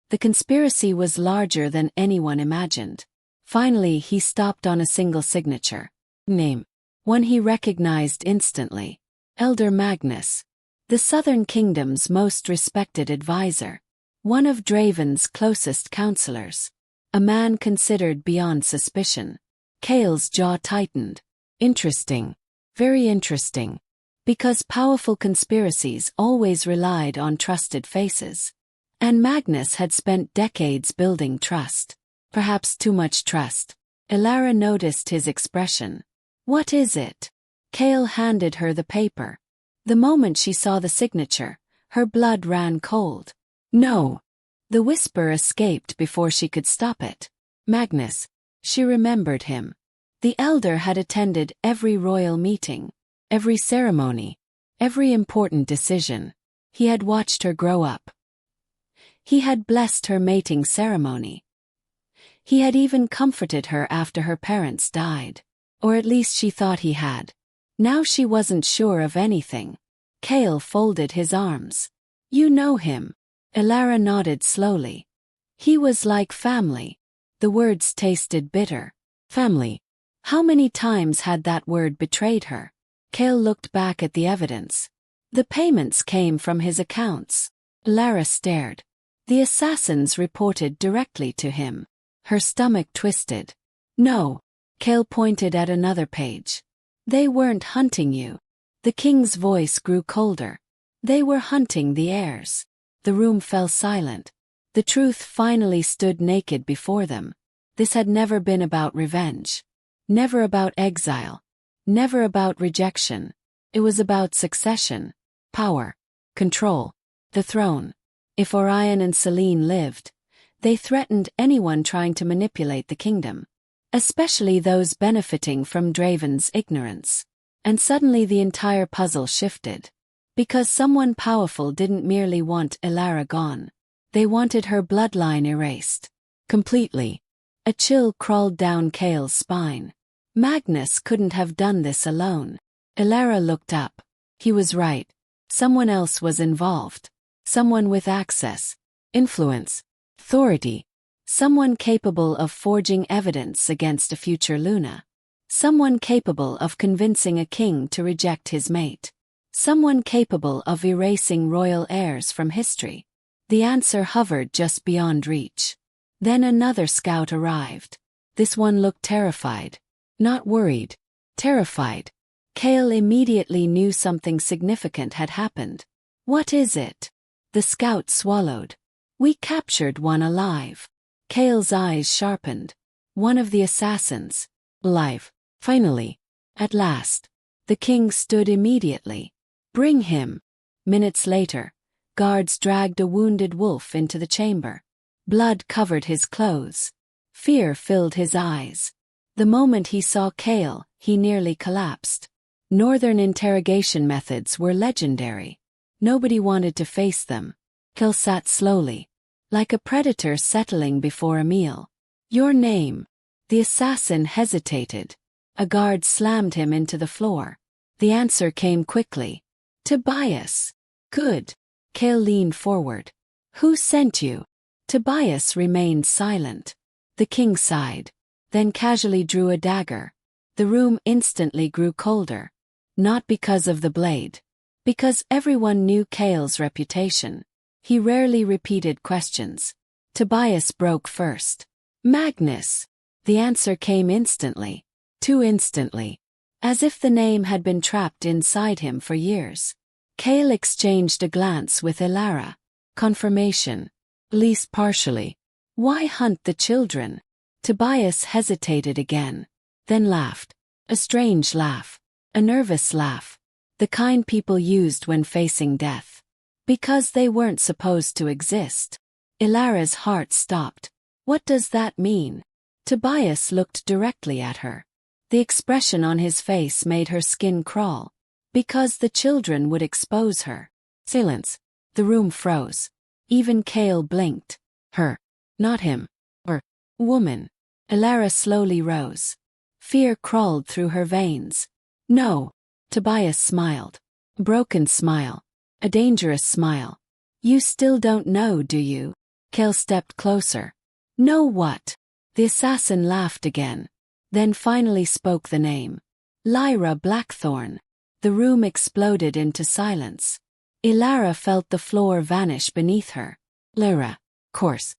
The conspiracy was larger than anyone imagined. Finally he stopped on a single signature. Name. One he recognized instantly. Elder Magnus. The Southern Kingdom's most respected advisor. One of Draven's closest counselors. A man considered beyond suspicion. Kael's jaw tightened. Interesting. Very interesting. Because powerful conspiracies always relied on trusted faces. And Magnus had spent decades building trust. Perhaps too much trust. Elara noticed his expression. What is it? Kael handed her the paper. The moment she saw the signature, her blood ran cold. No. The whisper escaped before she could stop it. Magnus. She remembered him. The elder had attended every royal meeting. Every ceremony. Every important decision. He had watched her grow up. He had blessed her mating ceremony. He had even comforted her after her parents died. Or at least she thought he had. Now she wasn't sure of anything. Kael folded his arms. You know him. Elara nodded slowly. He was like family. The words tasted bitter. Family. How many times had that word betrayed her? Kael looked back at the evidence. The payments came from his accounts. Elara stared. The assassins reported directly to him. Her stomach twisted. No. Kael pointed at another page. They weren't hunting you. The king's voice grew colder. They were hunting the heirs. The room fell silent. The truth finally stood naked before them. This had never been about revenge. Never about exile. Never about rejection. It was about succession. Power. Control. The throne. If Orion and Selene lived, they threatened anyone trying to manipulate the kingdom. Especially those benefiting from Draven's ignorance. And suddenly the entire puzzle shifted. Because someone powerful didn't merely want Elara gone. They wanted her bloodline erased. Completely. A chill crawled down Kael's spine. Magnus couldn't have done this alone. Elara looked up. He was right. Someone else was involved. Someone with access, influence, authority. Someone capable of forging evidence against a future Luna. Someone capable of convincing a king to reject his mate. Someone capable of erasing royal heirs from history. The answer hovered just beyond reach. Then another scout arrived. This one looked terrified. Not worried. Terrified. Kael immediately knew something significant had happened. What is it? The scout swallowed. We captured one alive. Kael's eyes sharpened. One of the assassins. Alive. Finally. At last. The king stood immediately. Bring him. Minutes later, guards dragged a wounded wolf into the chamber. Blood covered his clothes. Fear filled his eyes. The moment he saw Kael, he nearly collapsed. Northern interrogation methods were legendary. Nobody wanted to face them. Kael sat slowly, like a predator settling before a meal. Your name. The assassin hesitated. A guard slammed him into the floor. The answer came quickly. Tobias. Good. Kael leaned forward. Who sent you? Tobias remained silent. The king sighed, then casually drew a dagger. The room instantly grew colder. Not because of the blade. Because everyone knew Kael's reputation. He rarely repeated questions. Tobias broke first. Magnus. The answer came instantly. Too instantly. As if the name had been trapped inside him for years. Kael exchanged a glance with Elara. Confirmation. At least partially. Why hunt the children? Tobias hesitated again. Then laughed. A strange laugh. A nervous laugh. The kind people used when facing death. Because they weren't supposed to exist. Elara's heart stopped. What does that mean? Tobias looked directly at her. The expression on his face made her skin crawl. Because the children would expose her. Silence. The room froze. Even Kael blinked. Her. Not him. Or. Woman. Elara slowly rose. Fear crawled through her veins. No. Tobias smiled. A broken smile. A dangerous smile. You still don't know, do you? Kael stepped closer. Know what? The assassin laughed again. Then finally spoke the name. Lyra Blackthorn. The room exploded into silence. Elara felt the floor vanish beneath her. Lyra. Course.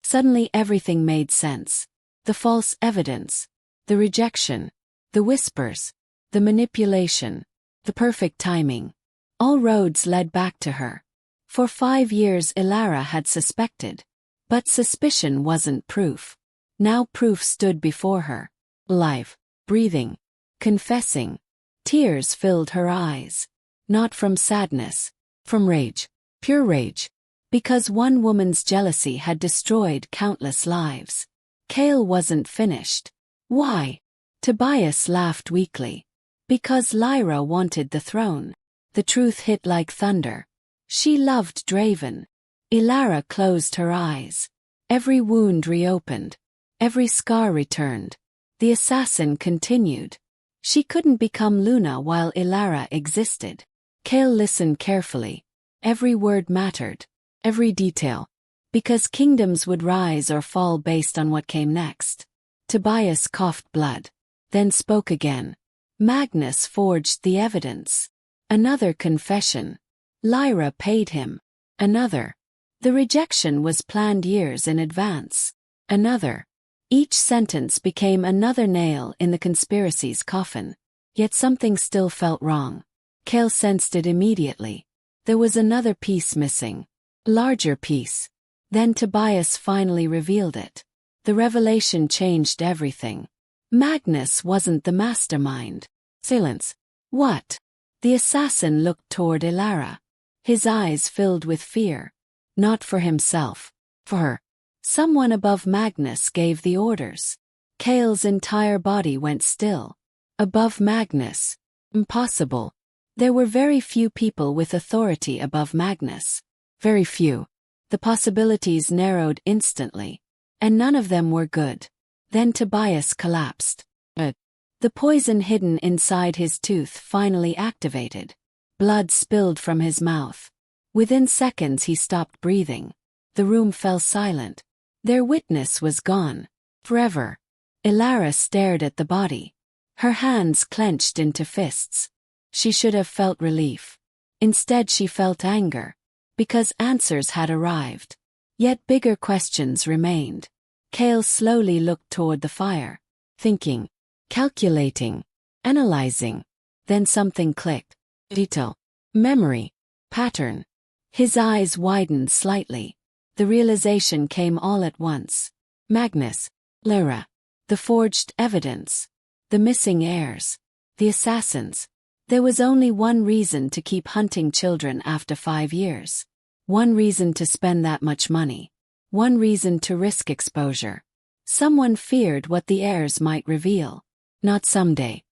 Suddenly everything made sense. The false evidence. The rejection. The whispers. The manipulation. The perfect timing. All roads led back to her. For 5 years Elara had suspected. But suspicion wasn't proof. Now proof stood before her. Alive. Breathing. Confessing. Tears filled her eyes. Not from sadness. From rage. Pure rage. Because one woman's jealousy had destroyed countless lives. Kael wasn't finished. Why? Tobias laughed weakly. Because Lyra wanted the throne. The truth hit like thunder. She loved Draven. Elara closed her eyes. Every wound reopened. Every scar returned. The assassin continued. She couldn't become Luna while Elara existed. Kael listened carefully. Every word mattered. Every detail. Because kingdoms would rise or fall based on what came next. Tobias coughed blood. Then spoke again. Magnus forged the evidence. Another confession. Lyra paid him. Another. The rejection was planned years in advance. Another. Each sentence became another nail in the conspiracy's coffin. Yet something still felt wrong. Kael sensed it immediately. There was another piece missing. A larger piece. Then Tobias finally revealed it. The revelation changed everything. Magnus wasn't the mastermind. Silence. What? The assassin looked toward Elara. His eyes filled with fear. Not for himself. For her. Someone above Magnus gave the orders. Kael's entire body went still. Above Magnus. Impossible. There were very few people with authority above Magnus. Very few. The possibilities narrowed instantly. And none of them were good. Then Tobias collapsed. The poison hidden inside his tooth finally activated. Blood spilled from his mouth. Within seconds he stopped breathing. The room fell silent. Their witness was gone. Forever. Elara stared at the body. Her hands clenched into fists. She should have felt relief. Instead she felt anger. Because answers had arrived. Yet bigger questions remained. Kael slowly looked toward the fire. Thinking. Calculating. Analyzing. Then something clicked. Detail. Memory. Pattern. His eyes widened slightly. The realization came all at once. Magnus, Lyra, the forged evidence, the missing heirs, the assassins. There was only one reason to keep hunting children after 5 years. One reason to spend that much money. One reason to risk exposure. Someone feared what the heirs might reveal. Not someday.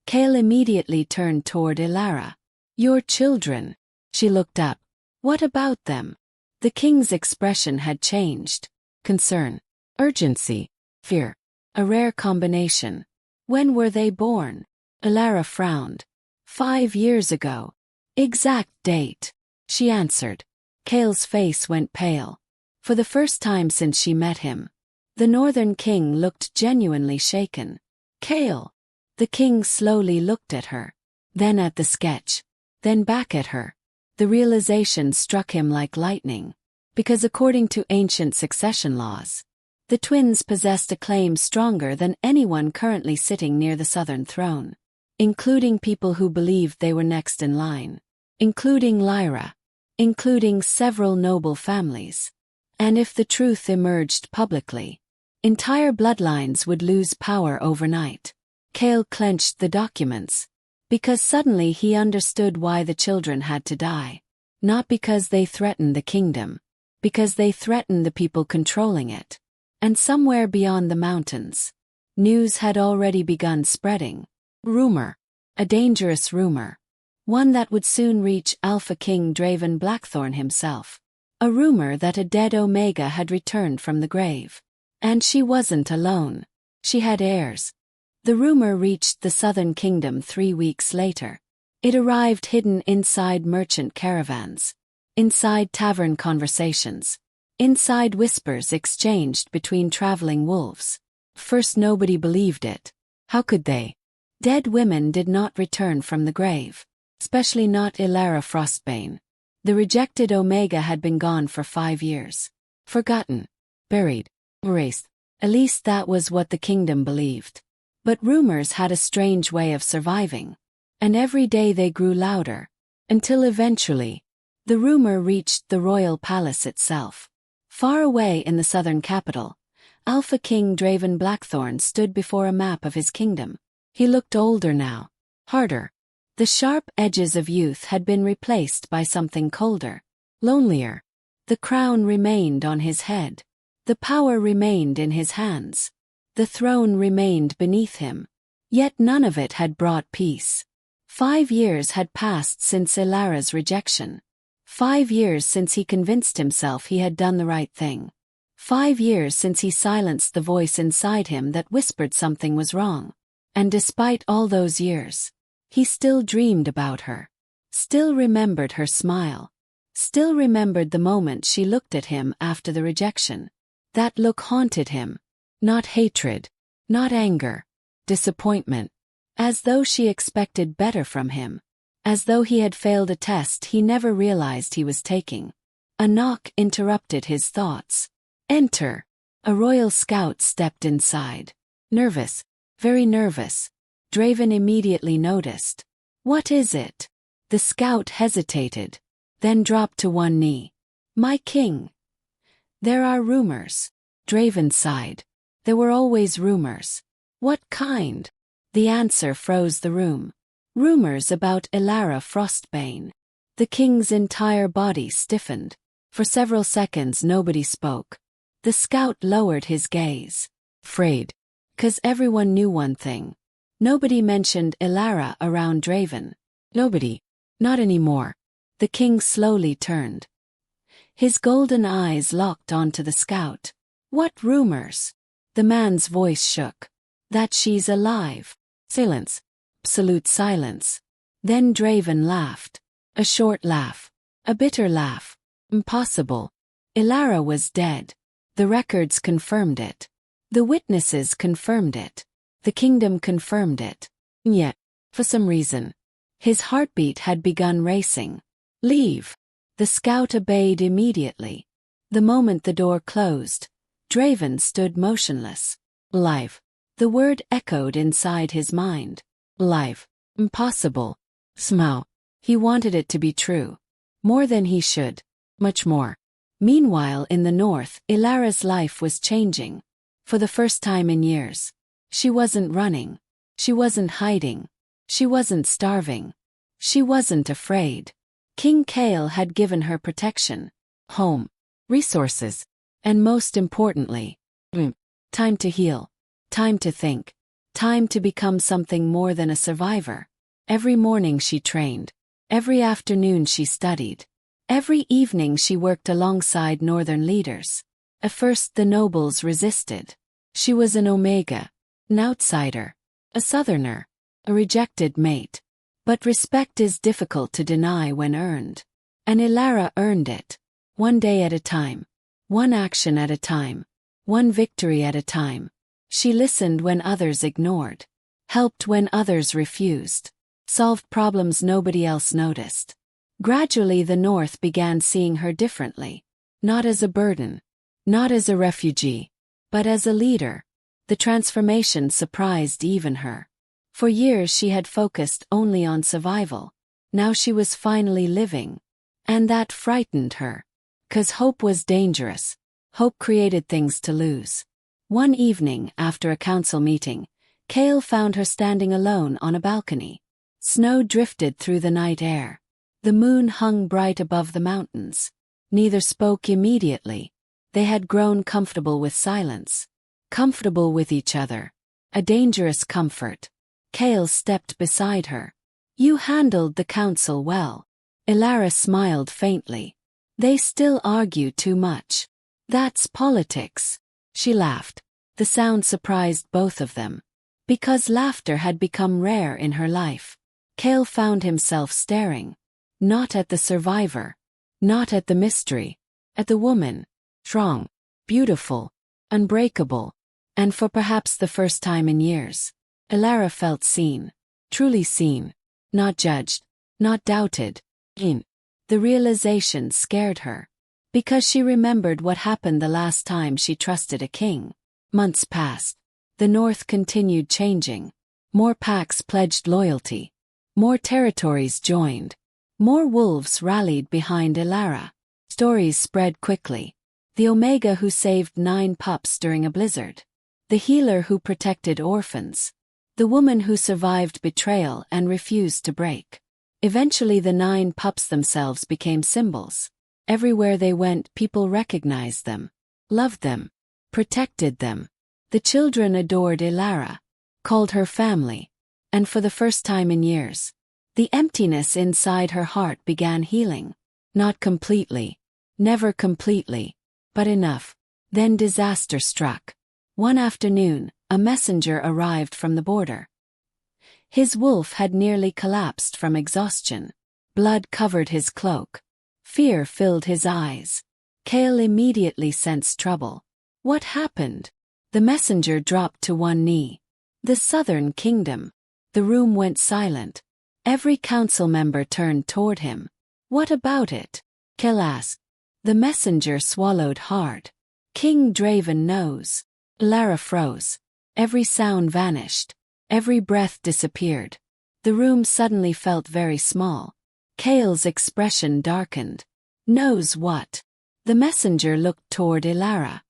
Kael immediately turned toward Elara. Your children. She looked up. What about them? The king's expression had changed. Concern. Urgency. Fear. A rare combination. When were they born? Elara frowned. 5 years ago. Exact date. She answered. Kael's face went pale. For the first time since she met him. The Northern King looked genuinely shaken. Kael. The king slowly looked at her. Then at the sketch. Then back at her. The realization struck him like lightning. Because according to ancient succession laws, the twins possessed a claim stronger than anyone currently sitting near the southern throne. Including people who believed they were next in line. Including Lyra. Including several noble families. And if the truth emerged publicly, entire bloodlines would lose power overnight. Kael clenched the documents. Because suddenly he understood why the children had to die. Not because they threatened the kingdom. Because they threatened the people controlling it. And somewhere beyond the mountains, news had already begun spreading. Rumor. A dangerous rumor. One that would soon reach Alpha King Draven Blackthorn himself. A rumor that a dead Omega had returned from the grave. And she wasn't alone. She had heirs. The rumor reached the southern kingdom 3 weeks later. It arrived hidden inside merchant caravans. Inside tavern conversations. Inside whispers exchanged between traveling wolves. First nobody believed it. How could they? Dead women did not return from the grave. Especially not Elara Frostbane. The rejected Omega had been gone for 5 years. Forgotten. Buried. Erased. At least that was what the kingdom believed. But rumors had a strange way of surviving. And every day they grew louder. Until eventually, the rumor reached the royal palace itself. Far away in the southern capital, Alpha King Draven Blackthorn stood before a map of his kingdom. He looked older now. Harder. The sharp edges of youth had been replaced by something colder. Lonelier. The crown remained on his head. The power remained in his hands. The throne remained beneath him. Yet none of it had brought peace. 5 years had passed since Elara's rejection. 5 years since he convinced himself he had done the right thing. 5 years since he silenced the voice inside him that whispered something was wrong. And despite all those years, he still dreamed about her. Still remembered her smile. Still remembered the moment she looked at him after the rejection. That look haunted him. Not hatred. Not anger. Disappointment. As though she expected better from him. As though he had failed a test he never realized he was taking. A knock interrupted his thoughts. Enter. A royal scout stepped inside. Nervous. Very nervous. Draven immediately noticed. What is it? The scout hesitated. Then dropped to one knee. My king. There are rumors. Draven sighed. There were always rumors. What kind? The answer froze the room. Rumors about Elara Frostbane. The king's entire body stiffened. For several seconds nobody spoke. The scout lowered his gaze. Afraid. 'Cause everyone knew one thing. Nobody mentioned Elara around Draven. Nobody. Not anymore. The king slowly turned. His golden eyes locked onto the scout. What rumors? The man's voice shook. That she's alive. Silence. Absolute silence. Then Draven laughed. A short laugh. A bitter laugh. Impossible. Elara was dead. The records confirmed it. The witnesses confirmed it. The kingdom confirmed it. Yet, for some reason, his heartbeat had begun racing. Leave. The scout obeyed immediately. The moment the door closed, Draven stood motionless. Live. The word echoed inside his mind. Live. Impossible. Somehow, he wanted it to be true. More than he should. Much more. Meanwhile, in the north, Elara's life was changing. For the first time in years. She wasn't running. She wasn't hiding. She wasn't starving. She wasn't afraid. King Kael had given her protection, home, resources, and most importantly, time to heal, time to think, time to become something more than a survivor. Every morning she trained. Every afternoon she studied. Every evening she worked alongside northern leaders. At first the nobles resisted. She was an Omega, an outsider, a southerner, a rejected mate. But respect is difficult to deny when earned. And Elara earned it. One day at a time. One action at a time. One victory at a time. She listened when others ignored. Helped when others refused. Solved problems nobody else noticed. Gradually the North began seeing her differently. Not as a burden. Not as a refugee. But as a leader. The transformation surprised even her. For years she had focused only on survival. Now she was finally living. And that frightened her. 'Cause hope was dangerous. Hope created things to lose. One evening, after a council meeting, Kael found her standing alone on a balcony. Snow drifted through the night air. The moon hung bright above the mountains. Neither spoke immediately. They had grown comfortable with silence. Comfortable with each other. A dangerous comfort. Kael stepped beside her. You handled the council well. Elara smiled faintly. They still argue too much. That's politics. She laughed. The sound surprised both of them. Because laughter had become rare in her life. Kael found himself staring. Not at the survivor. Not at the mystery. At the woman. Strong. Beautiful. Unbreakable. And for perhaps the first time in years, Elara felt seen. Truly seen. Not judged. Not doubted. The realization scared her. Because she remembered what happened the last time she trusted a king. Months passed. The North continued changing. More packs pledged loyalty. More territories joined. More wolves rallied behind Elara. Stories spread quickly. The Omega who saved 9 pups during a blizzard. The healer who protected orphans. The woman who survived betrayal and refused to break. Eventually the 9 pups themselves became symbols. Everywhere they went, people recognized them. Loved them. Protected them. The children adored Elara. Called her family. And for the first time in years, the emptiness inside her heart began healing. Not completely. Never completely. But enough. Then disaster struck. One afternoon, a messenger arrived from the border. His wolf had nearly collapsed from exhaustion. Blood covered his cloak. Fear filled his eyes. Kael immediately sensed trouble. What happened? The messenger dropped to one knee. The southern kingdom. The room went silent. Every council member turned toward him. What about it? Kael asked. The messenger swallowed hard. King Draven knows. Elara froze. Every sound vanished. Every breath disappeared. The room suddenly felt very small. Kael's expression darkened. Knows what? The messenger looked toward Elara.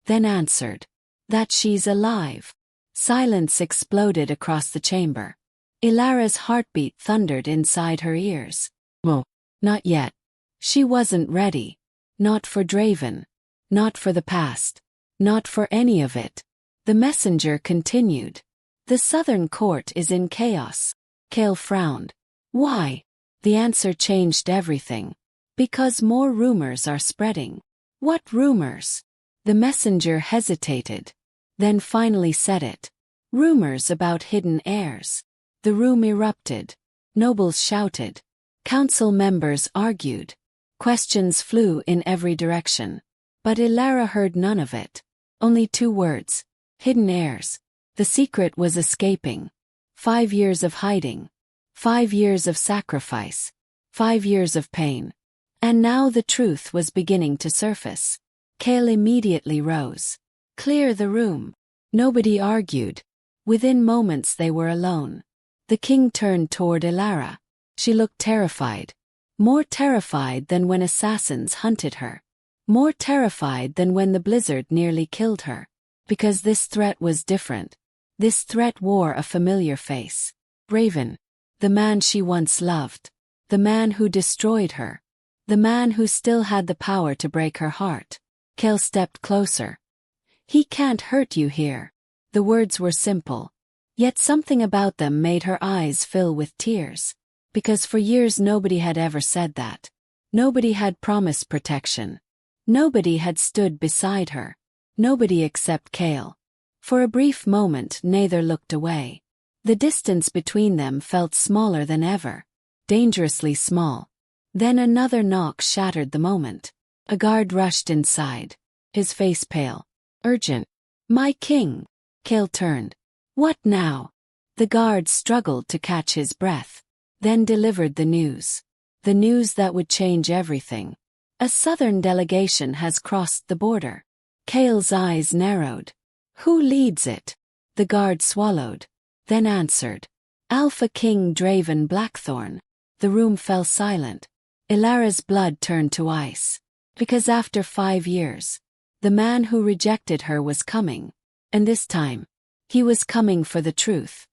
Then answered. That she's alive. Silence exploded across the chamber. Elara's heartbeat thundered inside her ears. Well, not yet. She wasn't ready. Not for Draven. Not for the past. Not for any of it. The messenger continued. The southern court is in chaos. Kael frowned. Why? The answer changed everything. Because more rumors are spreading. What rumors? The messenger hesitated. Then finally said it. Rumors about hidden heirs. The room erupted. Nobles shouted. Council members argued. Questions flew in every direction. But Elara heard none of it. Only 2 words. Hidden heirs. The secret was escaping. 5 years of hiding. 5 years of sacrifice. 5 years of pain. And now the truth was beginning to surface. Kael immediately rose. Clear the room. Nobody argued. Within moments they were alone. The king turned toward Elara. She looked terrified. More terrified than when assassins hunted her. more terrified than when the blizzard nearly killed her. Because this threat was different. This threat wore a familiar face. Raven. The man she once loved. The man who destroyed her. The man who still had the power to break her heart. Kael stepped closer. He can't hurt you here. The words were simple. Yet something about them made her eyes fill with tears. Because for years nobody had ever said that. Nobody had promised protection. Nobody had stood beside her. Nobody except Kael. For a brief moment neither looked away. The distance between them felt smaller than ever. Dangerously small. Then another knock shattered the moment. A guard rushed inside. His face pale. Urgent. My king. Kael turned. What now? The guard struggled to catch his breath. Then delivered the news. The news that would change everything. A southern delegation has crossed the border. Kael's eyes narrowed. Who leads it? The guard swallowed. Then answered. Alpha King Draven Blackthorn. The room fell silent. Elara's blood turned to ice. Because after 5 years, the man who rejected her was coming. And this time, he was coming for the truth.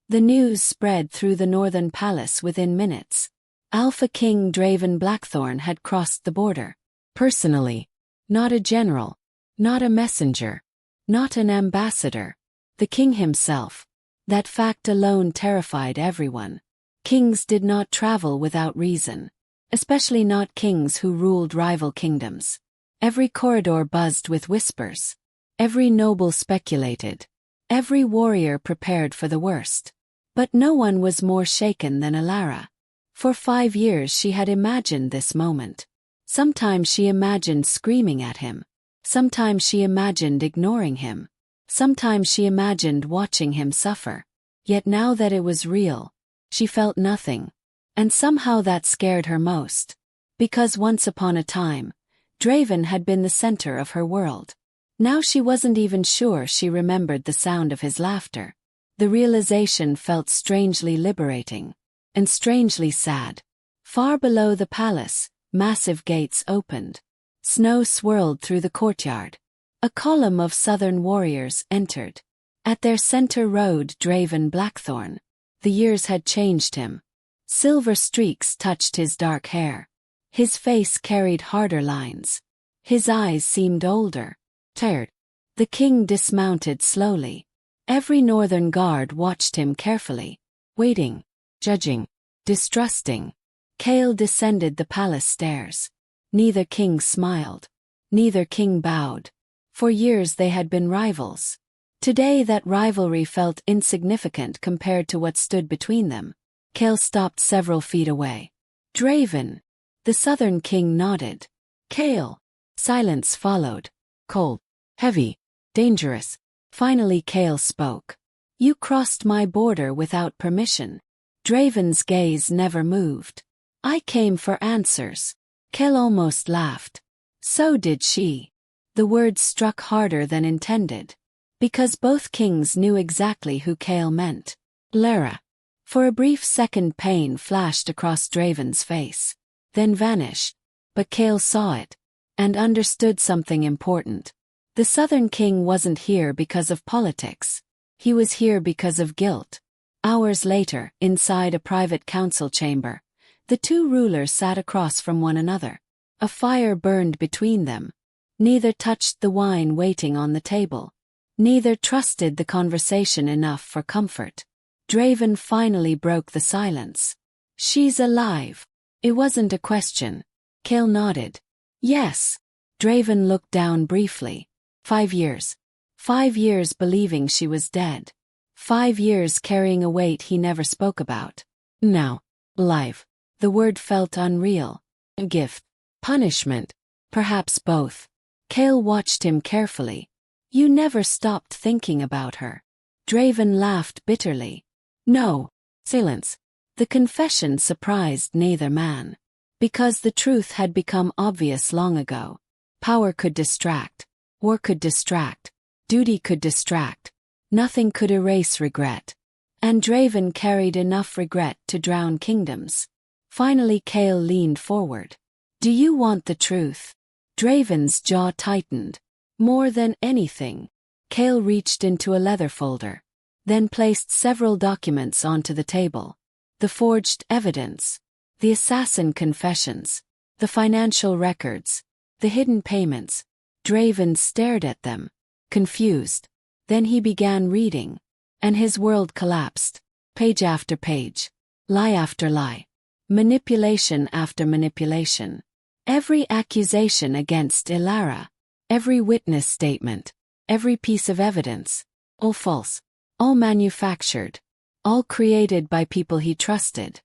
The news spread through the northern palace within minutes. Alpha King Draven Blackthorn had crossed the border. Personally. Not a general. Not a messenger. Not an ambassador. The king himself. That fact alone terrified everyone. Kings did not travel without reason. Especially not kings who ruled rival kingdoms. Every corridor buzzed with whispers. Every noble speculated. Every warrior prepared for the worst. But no one was more shaken than Elara. For 5 years she had imagined this moment. Sometimes she imagined screaming at him. Sometimes she imagined ignoring him. Sometimes she imagined watching him suffer. Yet now that it was real, she felt nothing. And somehow that scared her most. Because once upon a time, Draven had been the center of her world. Now she wasn't even sure she remembered the sound of his laughter. The realization felt strangely liberating. And strangely sad. Far below the palace, massive gates opened. Snow swirled through the courtyard. A column of southern warriors entered. At their center rode Draven Blackthorn. The years had changed him. Silver streaks touched his dark hair. His face carried harder lines. His eyes seemed older, tired. The king dismounted slowly. Every northern guard watched him carefully, waiting, judging, distrusting. Kael descended the palace stairs. Neither king smiled. Neither king bowed. For years they had been rivals. Today that rivalry felt insignificant compared to what stood between them. Kael stopped several feet away. Draven. The southern king nodded. Kael. Silence followed. Cold. Heavy. Dangerous. Finally Kael spoke. You crossed my border without permission. Draven's gaze never moved. I came for answers. Kael almost laughed. So did she. The words struck harder than intended. Because both kings knew exactly who Kael meant. Elara. For a brief second pain flashed across Draven's face. Then vanished. But Kael saw it. And understood something important. The Southern King wasn't here because of politics. He was here because of guilt. Hours later, inside a private council chamber, the two rulers sat across from one another. A fire burned between them. Neither touched the wine waiting on the table. Neither trusted the conversation enough for comfort. Draven finally broke the silence. She's alive. It wasn't a question. Kael nodded. Yes. Draven looked down briefly. 5 years. 5 years believing she was dead. 5 years carrying a weight he never spoke about. Now, alive. The word felt unreal. A gift. Punishment. Perhaps both. Kael watched him carefully. You never stopped thinking about her. Draven laughed bitterly. No. Silence. The confession surprised neither man. Because the truth had become obvious long ago. Power could distract. War could distract. Duty could distract. Nothing could erase regret. And Draven carried enough regret to drown kingdoms. Finally Kael leaned forward. Do you want the truth? Draven's jaw tightened. More than anything, Kael reached into a leather folder, then placed several documents onto the table. The forged evidence, the assassin confessions, the financial records, the hidden payments. Draven stared at them, confused. Then he began reading, and his world collapsed. Page after page, lie after lie, manipulation after manipulation. Every accusation against Elara, every witness statement, every piece of evidence, all false, all manufactured, all created by people he trusted.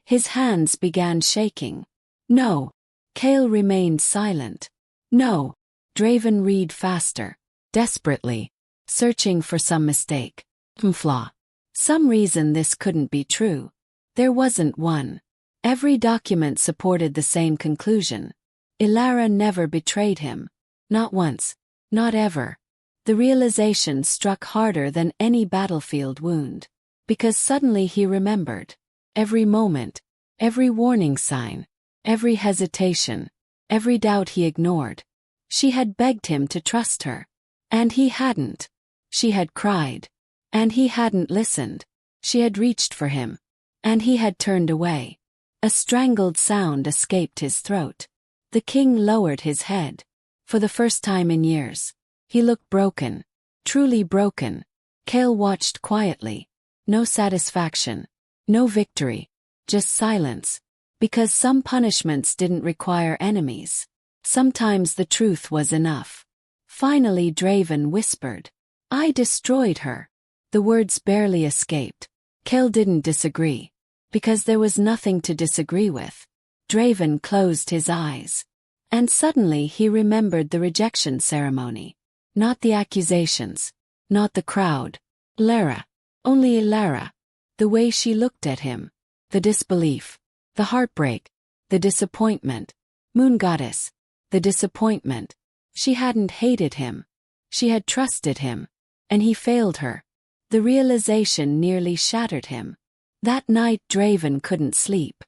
His hands began shaking. No. Kael remained silent. No. Draven read faster, desperately, searching for some mistake, flaw. Some reason this couldn't be true. There wasn't one. Every document supported the same conclusion. Elara never betrayed him. Not once. Not ever. The realization struck harder than any battlefield wound. Because suddenly he remembered. Every moment, every warning sign, every hesitation, every doubt he ignored. She had begged him to trust her. And he hadn't. She had cried. And he hadn't listened. She had reached for him. And he had turned away. A strangled sound escaped his throat. The king lowered his head. For the first time in years. He looked broken. Truly broken. Kael watched quietly. No satisfaction. No victory. Just silence. Because some punishments didn't require enemies. Sometimes the truth was enough. Finally Draven whispered. I destroyed her. The words barely escaped. Kael didn't disagree. Because there was nothing to disagree with. Draven closed his eyes. And suddenly he remembered the rejection ceremony. Not the accusations. Not the crowd. Elara. Only Elara. The way she looked at him. The disbelief. The heartbreak. The disappointment. Moon Goddess. The disappointment. She hadn't hated him. She had trusted him. And he failed her. The realization nearly shattered him. That night Draven couldn't sleep.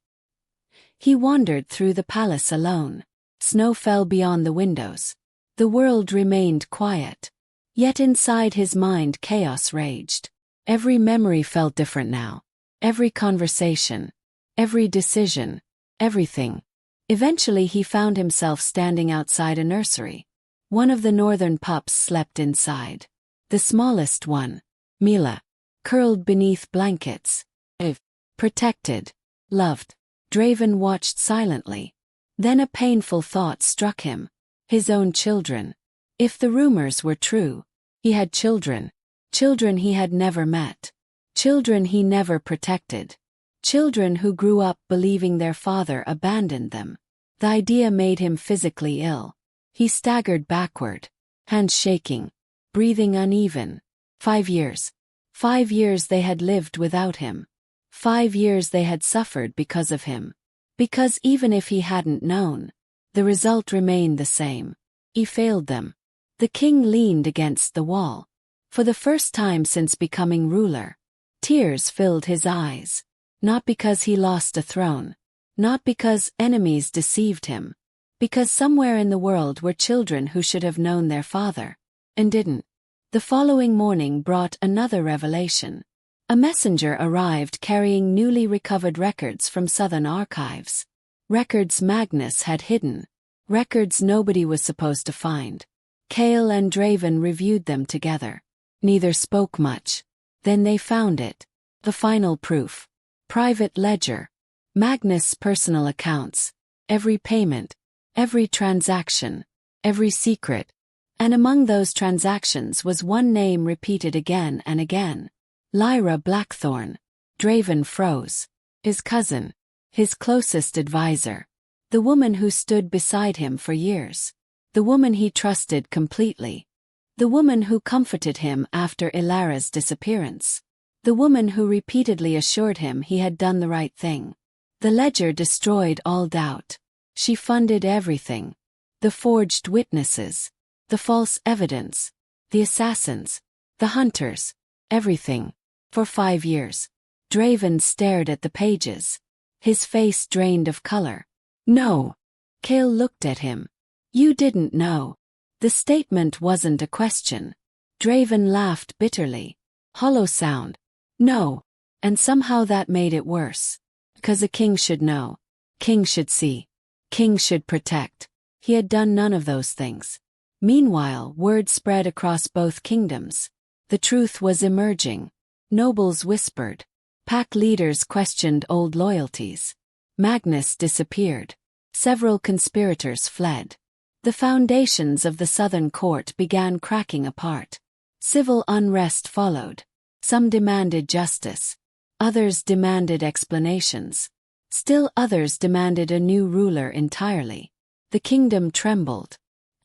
He wandered through the palace alone. Snow fell beyond the windows. The world remained quiet. Yet inside his mind chaos raged. Every memory felt different now. Every conversation. Every decision. Everything. Eventually he found himself standing outside a nursery. One of the northern pups slept inside. The smallest one, Mila, curled beneath blankets. Protected. Loved. Draven watched silently. Then a painful thought struck him. His own children. If the rumors were true, he had children. Children he had never met. Children he never protected. Children who grew up believing their father abandoned them. The idea made him physically ill. He staggered backward, hands shaking, breathing uneven. 5 years. 5 years they had lived without him. 5 years they had suffered because of him. Because even if he hadn't known, the result remained the same. He failed them. The king leaned against the wall. For the first time since becoming ruler, tears filled his eyes. Not because he lost a throne. Not because enemies deceived him. Because somewhere in the world were children who should have known their father. And didn't. The following morning brought another revelation. A messenger arrived carrying newly recovered records from Southern archives. Records Magnus had hidden. Records nobody was supposed to find. Kael and Draven reviewed them together. Neither spoke much. Then they found it. The final proof. Private ledger. Magnus' personal accounts. Every payment. Every transaction. Every secret. And among those transactions was one name repeated again and again. Lyra Blackthorn. Draven froze. His cousin. His closest advisor. The woman who stood beside him for years. The woman he trusted completely. The woman who comforted him after Elara's disappearance. The woman who repeatedly assured him he had done the right thing. The ledger destroyed all doubt. She funded everything. The forged witnesses. The false evidence. The assassins. The hunters. Everything. For 5 years. Draven stared at the pages. His face drained of color. No. Kael looked at him. You didn't know. The statement wasn't a question. Draven laughed bitterly. Hollow sound. No. And somehow that made it worse. 'Cause a king should know. King should see. King should protect. He had done none of those things. Meanwhile, word spread across both kingdoms. The truth was emerging. Nobles whispered. Pack leaders questioned old loyalties. Magnus disappeared. Several conspirators fled. The foundations of the southern court began cracking apart. Civil unrest followed. Some demanded justice. Others demanded explanations. Still others demanded a new ruler entirely. The kingdom trembled.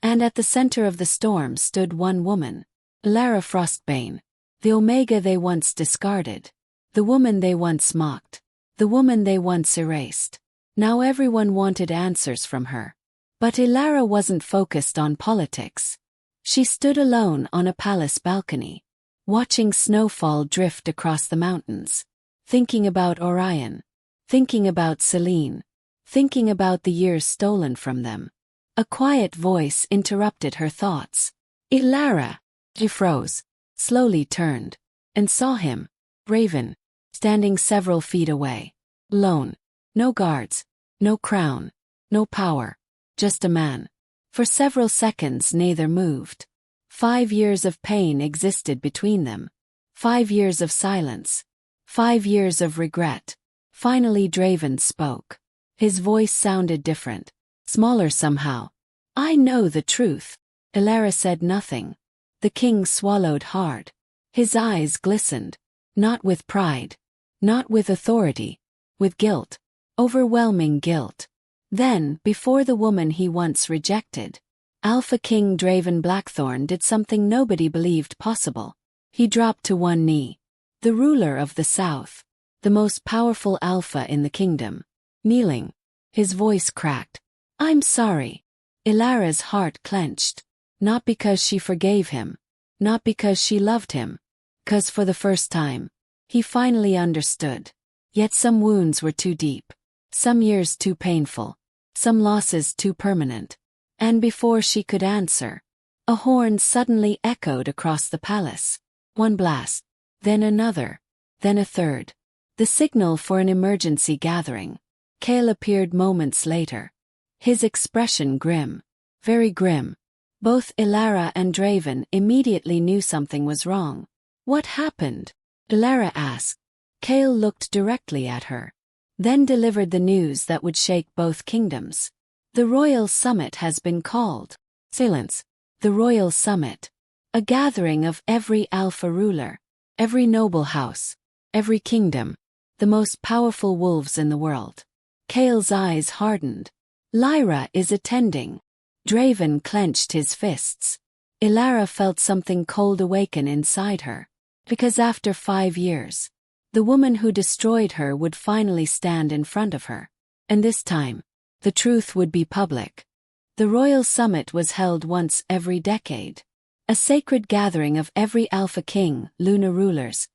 And at the center of the storm stood one woman. Elara Frostbane. The Omega they once discarded. The woman they once mocked. The woman they once erased. Now everyone wanted answers from her. But Elara wasn't focused on politics. She stood alone on a palace balcony, watching snowfall drift across the mountains, thinking about Orion, thinking about Selene, thinking about the years stolen from them. A quiet voice interrupted her thoughts. Elara! She froze, slowly turned, and saw him, Raven, standing several feet away. Alone. No guards, no crown, no power, just a man. For several seconds neither moved. 5 years of pain existed between them. 5 years of silence. 5 years of regret. Finally Draven spoke. His voice sounded different, smaller somehow. I know the truth. Elara said nothing. The king swallowed hard. His eyes glistened. Not with pride. Not with authority. With guilt. Overwhelming guilt. Then, before the woman he once rejected, Alpha King Draven Blackthorn did something nobody believed possible. He dropped to one knee. The ruler of the South. The most powerful alpha in the kingdom. Kneeling. His voice cracked. I'm sorry. Elara's heart clenched. Not because she forgave him. Not because she loved him. 'Cause for the first time, he finally understood. Yet some wounds were too deep. Some years too painful. Some losses too permanent. And before she could answer, a horn suddenly echoed across the palace. One blast. Then another. Then a third. The signal for an emergency gathering. Kael appeared moments later. His expression grim. Very grim. Both Elara and Draven immediately knew something was wrong. What happened? Elara asked. Kael looked directly at her. Then delivered the news that would shake both kingdoms. The Royal Summit has been called. Silence. The Royal Summit. A gathering of every alpha ruler. Every noble house. Every kingdom. The most powerful wolves in the world. Kael's eyes hardened. Lyra is attending. Draven clenched his fists. Elara felt something cold awaken inside her. Because after 5 years, the woman who destroyed her would finally stand in front of her. And this time, the truth would be public. The Royal Summit was held once every decade. A sacred gathering of every Alpha King, Luna rulers,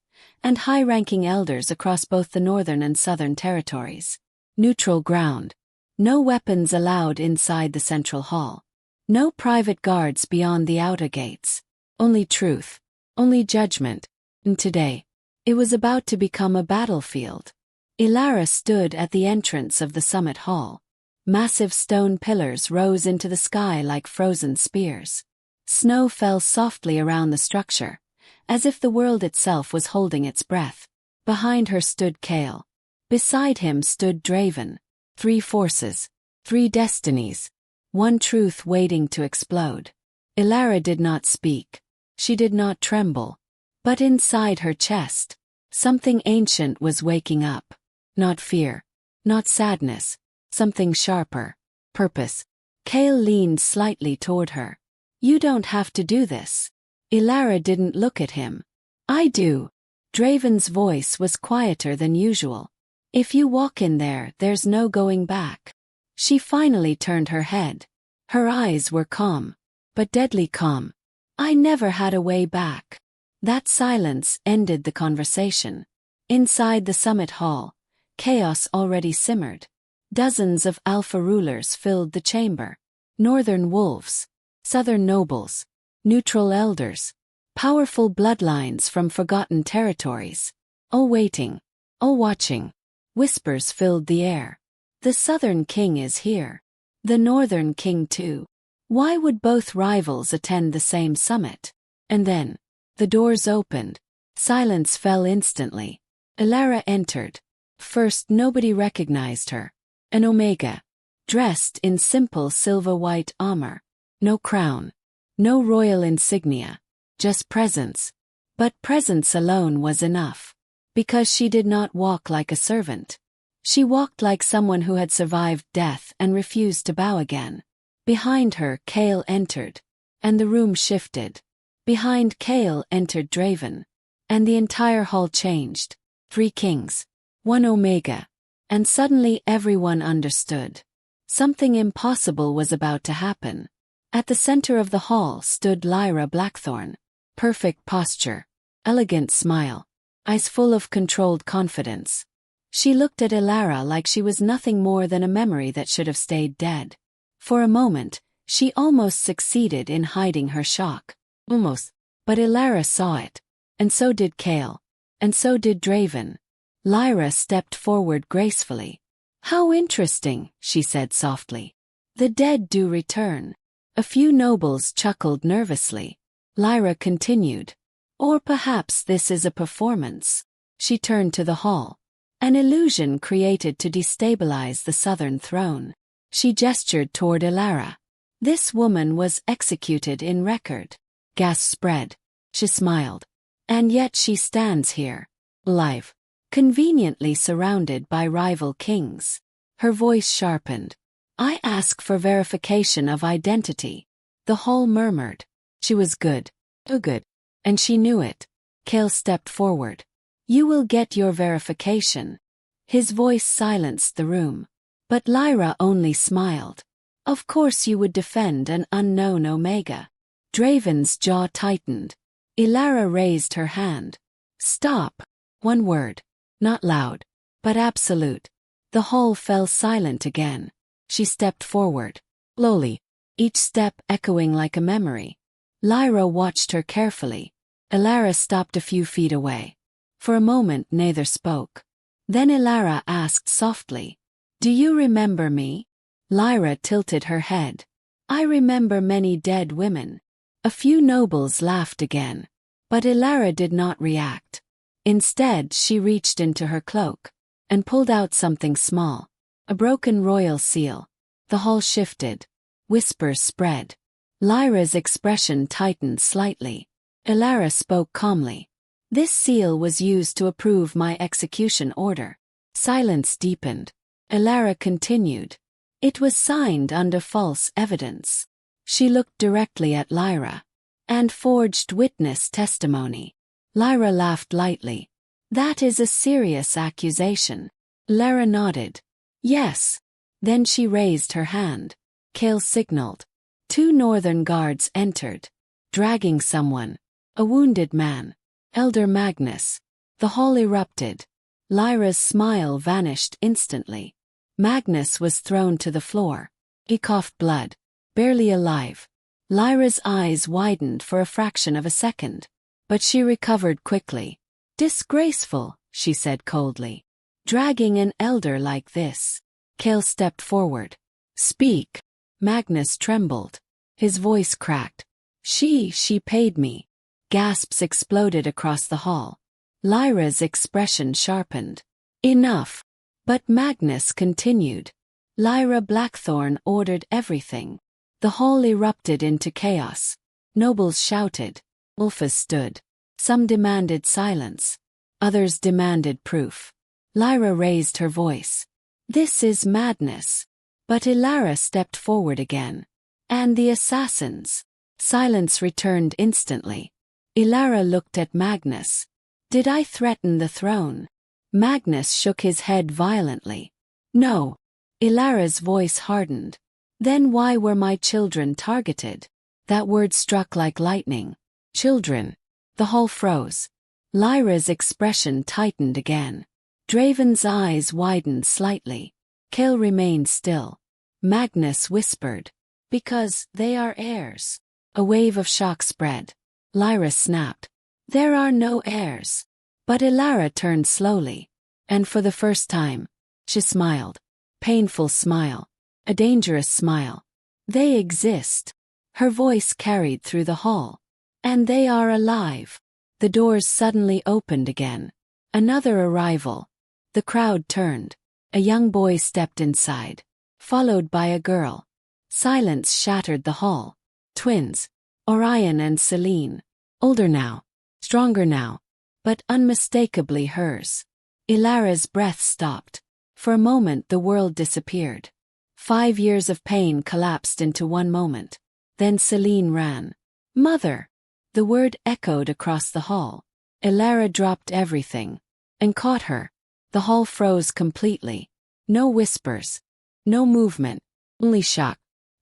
and high-ranking elders across both the northern and southern territories. Neutral ground. No weapons allowed inside the central hall. No private guards beyond the outer gates. Only truth. Only judgment. And today, it was about to become a battlefield. Elara stood at the entrance of the summit hall. Massive stone pillars rose into the sky like frozen spears. Snow fell softly around the structure, as if the world itself was holding its breath. Behind her stood Kael. Beside him stood Draven. 3 forces. 3 destinies. One truth waiting to explode. Elara did not speak. She did not tremble. But inside her chest, something ancient was waking up. Not fear. Not sadness. Something sharper. Purpose. Kael leaned slightly toward her. You don't have to do this. Elara didn't look at him. I do. Draven's voice was quieter than usual. If you walk in there, there's no going back. She finally turned her head. Her eyes were calm. But deadly calm. I never had a way back. That silence ended the conversation. Inside the summit hall, chaos already simmered. Dozens of alpha rulers filled the chamber. Northern wolves, southern nobles, neutral elders, powerful bloodlines from forgotten territories. All waiting, all watching. Whispers filled the air. The southern king is here. The northern king too. Why would both rivals attend the same summit? And then, the doors opened. Silence fell instantly. Elara entered. First, nobody recognized her. An Omega, dressed in simple silver-white armor. No crown, no royal insignia, just presence. But presence alone was enough. Because she did not walk like a servant. She walked like someone who had survived death and refused to bow again. Behind her, Kael entered. And the room shifted. Behind Kael entered Draven. And the entire hall changed. 3 kings. 1 Omega. And suddenly everyone understood. Something impossible was about to happen. At the center of the hall stood Lyra Blackthorn. Perfect posture. Elegant smile. Eyes full of controlled confidence. She looked at Elara like she was nothing more than a memory that should have stayed dead. For a moment, she almost succeeded in hiding her shock. Almost. But Elara saw it. And so did Kael. And so did Draven. Lyra stepped forward gracefully. "How interesting," she said softly. "The dead do return." A few nobles chuckled nervously. Lyra continued. "Or perhaps this is a performance." She turned to the hall. An illusion created to destabilize the southern throne. She gestured toward Elara. "This woman was executed in record." Gasps spread. She smiled. "And yet she stands here, alive, conveniently surrounded by rival kings." Her voice sharpened. "I ask for verification of identity." The hall murmured. She was good. Too good. And she knew it. Kael stepped forward. "You will get your verification." His voice silenced the room. But Lyra only smiled. "Of course you would defend an unknown Omega." Draven's jaw tightened. Elara raised her hand. "Stop." One word. Not loud. But absolute. The hall fell silent again. She stepped forward. Slowly. Each step echoing like a memory. Lyra watched her carefully. Elara stopped a few feet away. For a moment neither spoke. Then Elara asked softly, "Do you remember me?" Lyra tilted her head. "I remember many dead women." A few nobles laughed again. But Elara did not react. Instead, she reached into her cloak and pulled out something small. A broken royal seal. The hall shifted. Whispers spread. Lyra's expression tightened slightly. Elara spoke calmly. "This seal was used to approve my execution order." Silence deepened. Elara continued. "It was signed under false evidence." She looked directly at Lyra. "And forged witness testimony." Lyra laughed lightly. "That is a serious accusation." Elara nodded. "Yes." Then she raised her hand. Kael signaled. 2 northern guards entered. Dragging someone. A wounded man. Elder Magnus. The hall erupted. Lyra's smile vanished instantly. Magnus was thrown to the floor. He coughed blood. Barely alive. Lyra's eyes widened for a fraction of a second. But she recovered quickly. "Disgraceful," she said coldly. "Dragging an elder like this." Kael stepped forward. "Speak." Magnus trembled. His voice cracked. She paid me." Gasps exploded across the hall. Lyra's expression sharpened. "Enough." But Magnus continued. "Lyra Blackthorn ordered everything." The hall erupted into chaos. Nobles shouted. Alphas stood. Some demanded silence. Others demanded proof. Lyra raised her voice. "This is madness." But Elara stepped forward again. "And the assassins." Silence returned instantly. Elara looked at Magnus. "Did I threaten the throne?" Magnus shook his head violently. "No." Elara's voice hardened. "Then why were my children targeted?" That word struck like lightning. Children. The hall froze. Lyra's expression tightened again. Draven's eyes widened slightly. Kael remained still. Magnus whispered. Because they are heirs. A wave of shock spread. Lyra snapped. There are no heirs. But Elara turned slowly. And for the first time, she smiled. Painful smile. A dangerous smile. They exist. Her voice carried through the hall. And they are alive. The doors suddenly opened again. Another arrival. The crowd turned. A young boy stepped inside, followed by a girl. Silence shattered the hall. Twins. Orion and Celine. Older now. Stronger now. But unmistakably hers. Elara's breath stopped. For a moment the world disappeared. 5 years of pain collapsed into one moment. Then Celine ran. Mother! The word echoed across the hall. Elara dropped everything. And caught her. The hall froze completely. No whispers. No movement. Only shock.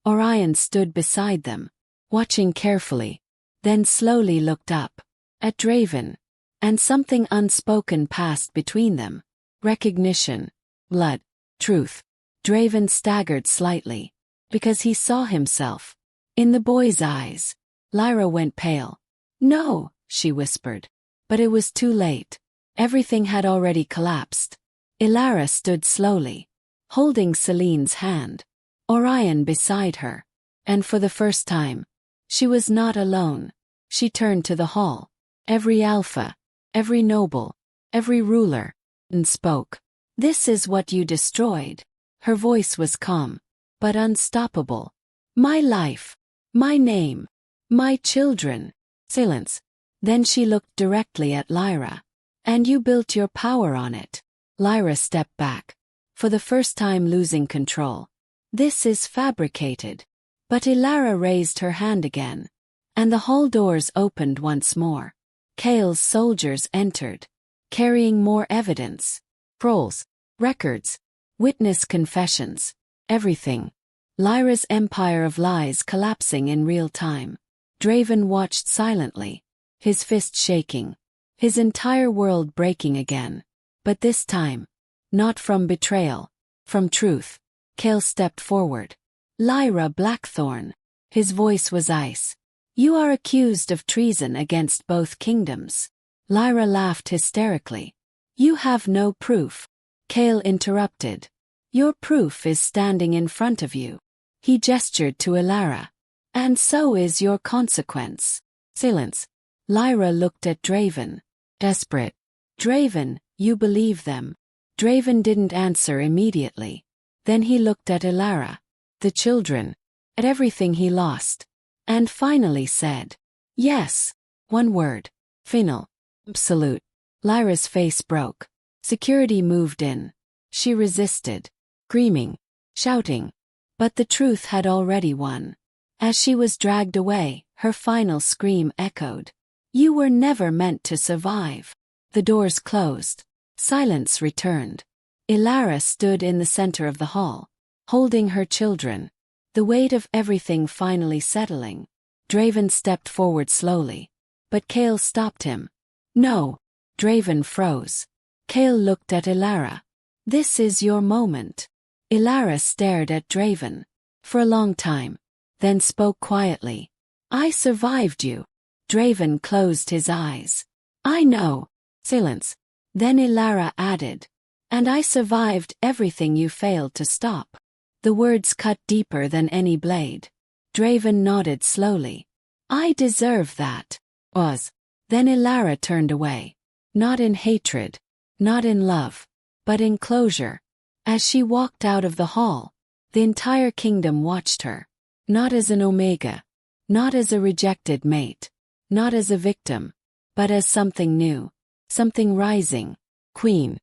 Orion stood beside them, watching carefully. Then slowly looked up. At Draven. And something unspoken passed between them. Recognition. Blood. Truth. Draven staggered slightly. Because he saw himself. In the boy's eyes. Lyra went pale. No, she whispered. But it was too late. Everything had already collapsed. Elara stood slowly, holding Celine's hand. Orion beside her. And for the first time, she was not alone. She turned to the hall. Every alpha, every noble, every ruler, and spoke. This is what you destroyed. Her voice was calm, but unstoppable. My life, my name, my children. Silence. Then she looked directly at Lyra. And you built your power on it. Lyra stepped back, for the first time losing control. This is fabricated. But Elara raised her hand again. And the hall doors opened once more. Kael's soldiers entered, carrying more evidence. Scrolls, records, witness confessions, everything. Lyra's empire of lies collapsing in real time. Draven watched silently, his fist shaking, his entire world breaking again. But this time, not from betrayal, from truth. Kael stepped forward. Lyra Blackthorn. His voice was ice. You are accused of treason against both kingdoms. Lyra laughed hysterically. You have no proof. Kael interrupted. Your proof is standing in front of you. He gestured to Elara. And so is your consequence. Silence. Lyra looked at Draven. Desperate. Draven, you believe them. Draven didn't answer immediately. Then he looked at Elara, the children, at everything he lost, and finally said, yes. One word. Final. Absolute. Lyra's face broke. Security moved in. She resisted, screaming, shouting. But the truth had already won. As she was dragged away, her final scream echoed. You were never meant to survive. The doors closed. Silence returned. Elara stood in the center of the hall, holding her children, the weight of everything finally settling. Draven stepped forward slowly. But Kael stopped him. No. Draven froze. Kael looked at Elara. This is your moment. Elara stared at Draven. For a long time. Then spoke quietly. I survived you. Draven closed his eyes. I know. Silence. Then Elara added. And I survived everything you failed to stop. The words cut deeper than any blade. Draven nodded slowly. I deserve that. Then Elara turned away. Not in hatred. Not in love. But in closure. As she walked out of the hall, the entire kingdom watched her. Not as an omega. Not as a rejected mate. Not as a victim. But as something new. Something rising. Queen.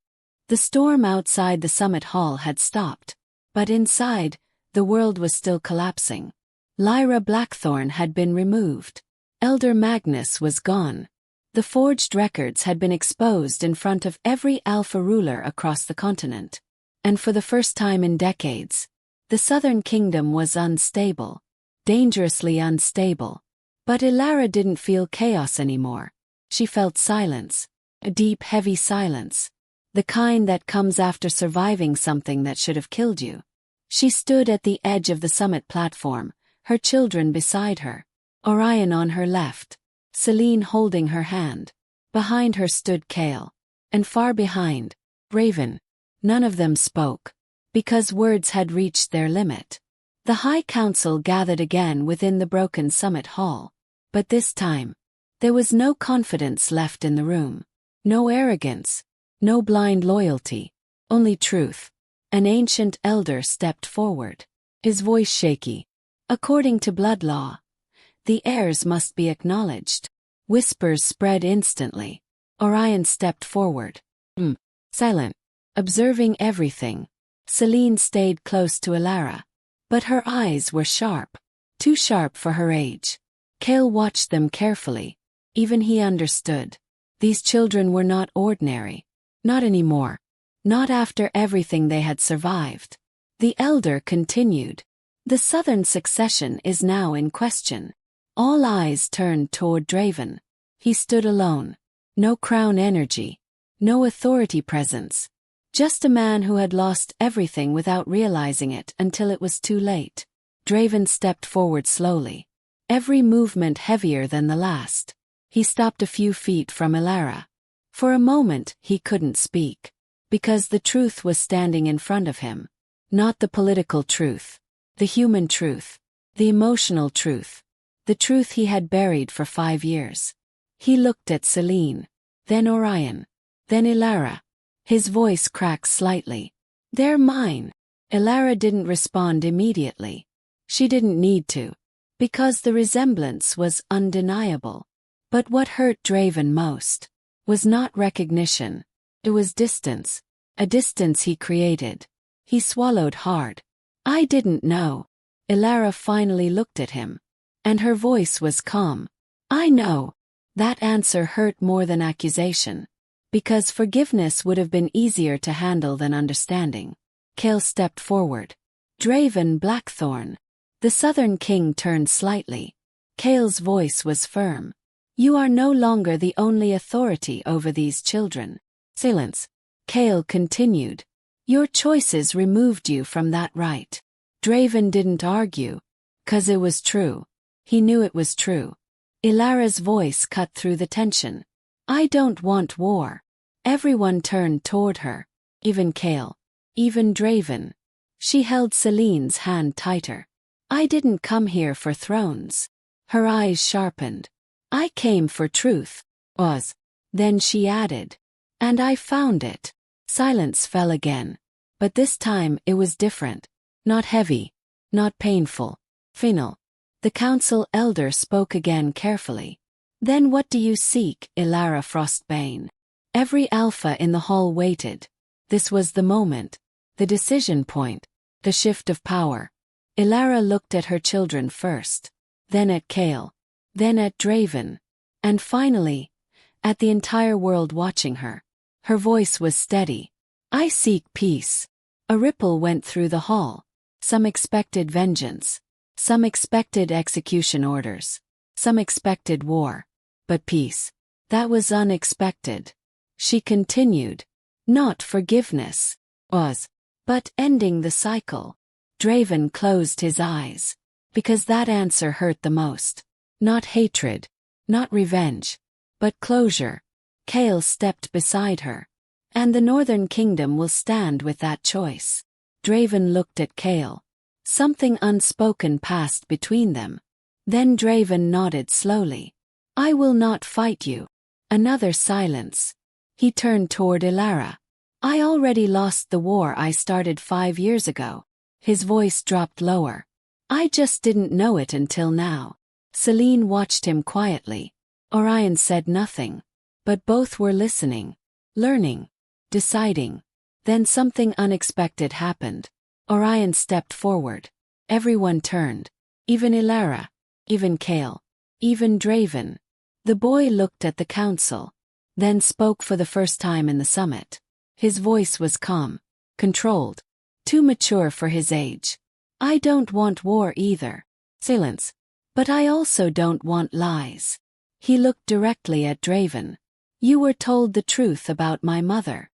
The storm outside the summit hall had stopped. But inside, the world was still collapsing. Lyra Blackthorn had been removed. Elder Magnus was gone. The forged records had been exposed in front of every alpha ruler across the continent. And for the first time in decades, the southern kingdom was unstable. Dangerously unstable. But Elara didn't feel chaos anymore. She felt silence. A deep, heavy silence. The kind that comes after surviving something that should have killed you. She stood at the edge of the summit platform, her children beside her, Orion on her left, Selene holding her hand. Behind her stood Kael. And far behind, Raven. None of them spoke, because words had reached their limit. The High Council gathered again within the broken summit hall. But this time, there was no confidence left in the room. No arrogance. No blind loyalty. Only truth. An ancient elder stepped forward, his voice shaky. According to blood law, the heirs must be acknowledged. Whispers spread instantly. Orion stepped forward. Silent. Observing everything. Selene stayed close to Elara. But her eyes were sharp. Too sharp for her age. Kael watched them carefully. Even he understood. These children were not ordinary. Not anymore. Not after everything they had survived. The elder continued. The southern succession is now in question. All eyes turned toward Draven. He stood alone. No crown energy. No authority presence. Just a man who had lost everything without realizing it until it was too late. Draven stepped forward slowly. Every movement heavier than the last. He stopped a few feet from Elara. For a moment he couldn't speak. Because the truth was standing in front of him. Not the political truth. The human truth. The emotional truth. The truth he had buried for 5 years. He looked at Selene. Then Orion. Then Elara. His voice cracked slightly. They're mine. Elara didn't respond immediately. She didn't need to. Because the resemblance was undeniable. But what hurt Draven most was not recognition. It was distance. A distance he created. He swallowed hard. I didn't know. Elara finally looked at him. And her voice was calm. I know. That answer hurt more than accusation. Because forgiveness would have been easier to handle than understanding. Kael stepped forward. Draven Blackthorn. The Southern King turned slightly. Kael's voice was firm. You are no longer the only authority over these children. Silence. Kael continued. Your choices removed you from that right. Draven didn't argue. 'Cause it was true. He knew it was true. Elara's voice cut through the tension. I don't want war. Everyone turned toward her. Even Kael. Even Draven. She held Selene's hand tighter. I didn't come here for thrones. Her eyes sharpened. I came for truth. Then she added. And I found it. Silence fell again. But this time it was different. Not heavy. Not painful. Final. The council elder spoke again carefully. Then what do you seek, Elara Frostbane? Every alpha in the hall waited. This was the moment. The decision point. The shift of power. Elara looked at her children first. Then at Kael. Then at Draven. And finally, at the entire world watching her. Her voice was steady. I seek peace. A ripple went through the hall. Some expected vengeance. Some expected execution orders. Some expected war. But peace. That was unexpected. She continued. Not forgiveness. But ending the cycle. Draven closed his eyes. Because that answer hurt the most. Not hatred. Not revenge. But closure. Kael stepped beside her. And the Northern Kingdom will stand with that choice. Draven looked at Kael. Something unspoken passed between them. Then Draven nodded slowly. I will not fight you. Another silence. He turned toward Elara. I already lost the war I started 5 years ago. His voice dropped lower. I just didn't know it until now. Selene watched him quietly. Orion said nothing. But both were listening. Learning. Deciding. Then something unexpected happened. Orion stepped forward. Everyone turned. Even Elara. Even Kael. Even Draven. The boy looked at the council. Then spoke for the first time in the summit. His voice was calm. Controlled. Too mature for his age. I don't want war either. Silence. But I also don't want lies. He looked directly at Draven. You were told the truth about my mother.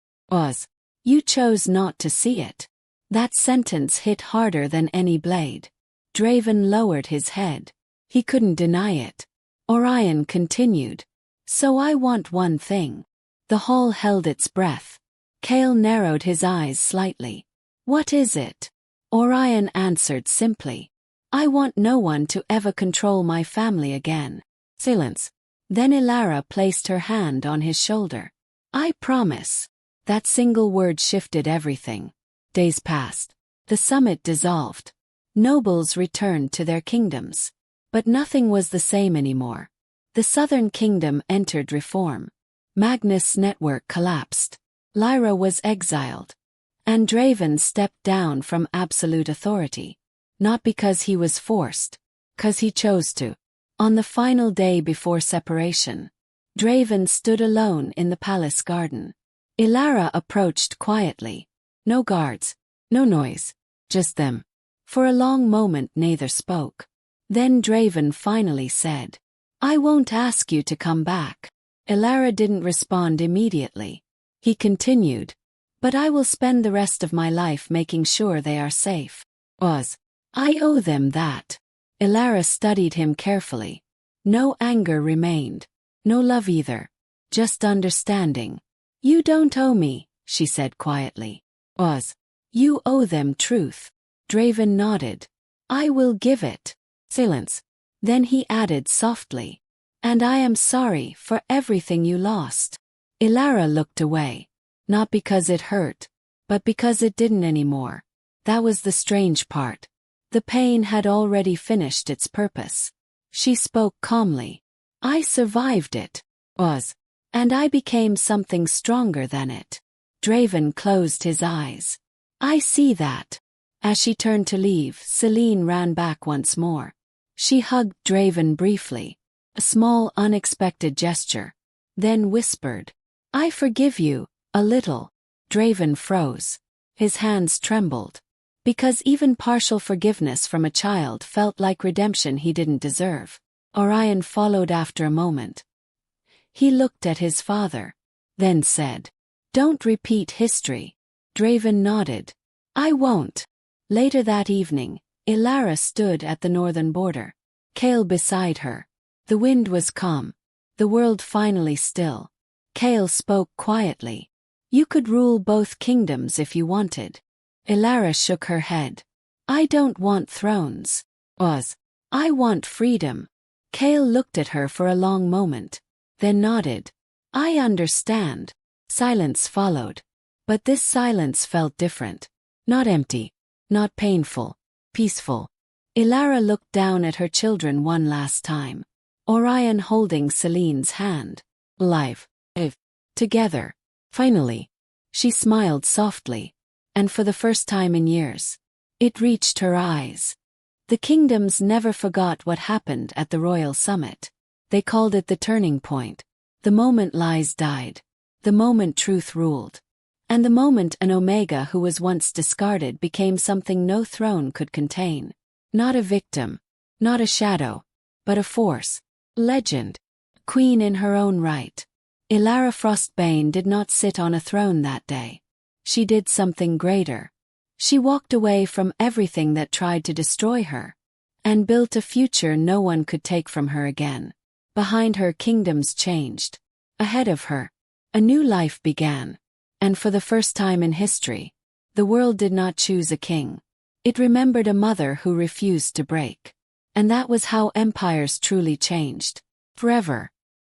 You chose not to see it. That sentence hit harder than any blade. Draven lowered his head. He couldn't deny it. Orion continued. So I want one thing. The hall held its breath. Kael narrowed his eyes slightly. What is it? Orion answered simply. I want no one to ever control my family again. Silence. Then Elara placed her hand on his shoulder. I promise. That single word shifted everything. Days passed. The summit dissolved. Nobles returned to their kingdoms. But nothing was the same anymore. The southern kingdom entered reform. Magnus' network collapsed. Lyra was exiled. And Draven stepped down from absolute authority. Not because he was forced. 'Cause he chose to. On the final day before separation, Draven stood alone in the palace garden. Elara approached quietly. No guards. No noise. Just them. For a long moment neither spoke. Then Draven finally said, I won't ask you to come back. Elara didn't respond immediately. He continued, but I will spend the rest of my life making sure they are safe. I owe them that. Elara studied him carefully. No anger remained. No love either. Just understanding. You don't owe me, she said quietly. You owe them truth. Draven nodded. I will give it. Silence. Then he added softly. And I am sorry for everything you lost. Elara looked away. Not because it hurt, but because it didn't anymore. That was the strange part. The pain had already finished its purpose. She spoke calmly. I survived it. And I became something stronger than it. Draven closed his eyes. I see that. As she turned to leave, Celine ran back once more. She hugged Draven briefly. A small, unexpected gesture. Then whispered. I forgive you, a little. Draven froze. His hands trembled. Because even partial forgiveness from a child felt like redemption he didn't deserve. Orion followed after a moment. He looked at his father. Then said. Don't repeat history. Draven nodded. I won't. Later that evening, Elara stood at the northern border. Kael beside her. The wind was calm. The world finally still. Kael spoke quietly. You could rule both kingdoms if you wanted. Elara shook her head. I don't want thrones. I want freedom. Kael looked at her for a long moment. Then nodded. I understand. Silence followed. But this silence felt different. Not empty. Not painful. Peaceful. Elara looked down at her children one last time. Orion holding Celine's hand. Alive. Together. Finally. She smiled softly. And for the first time in years, it reached her eyes. The kingdoms never forgot what happened at the royal summit. They called it the turning point. The moment lies died. The moment truth ruled. And the moment an Omega who was once discarded became something no throne could contain. Not a victim. Not a shadow. But a force. Legend. Queen in her own right. Elara Frostbane did not sit on a throne that day. She did something greater. She walked away from everything that tried to destroy her. And built a future no one could take from her again. Behind her kingdoms changed. Ahead of her, a new life began. And for the first time in history, the world did not choose a king. It remembered a mother who refused to break. And that was how empires truly changed. Forever.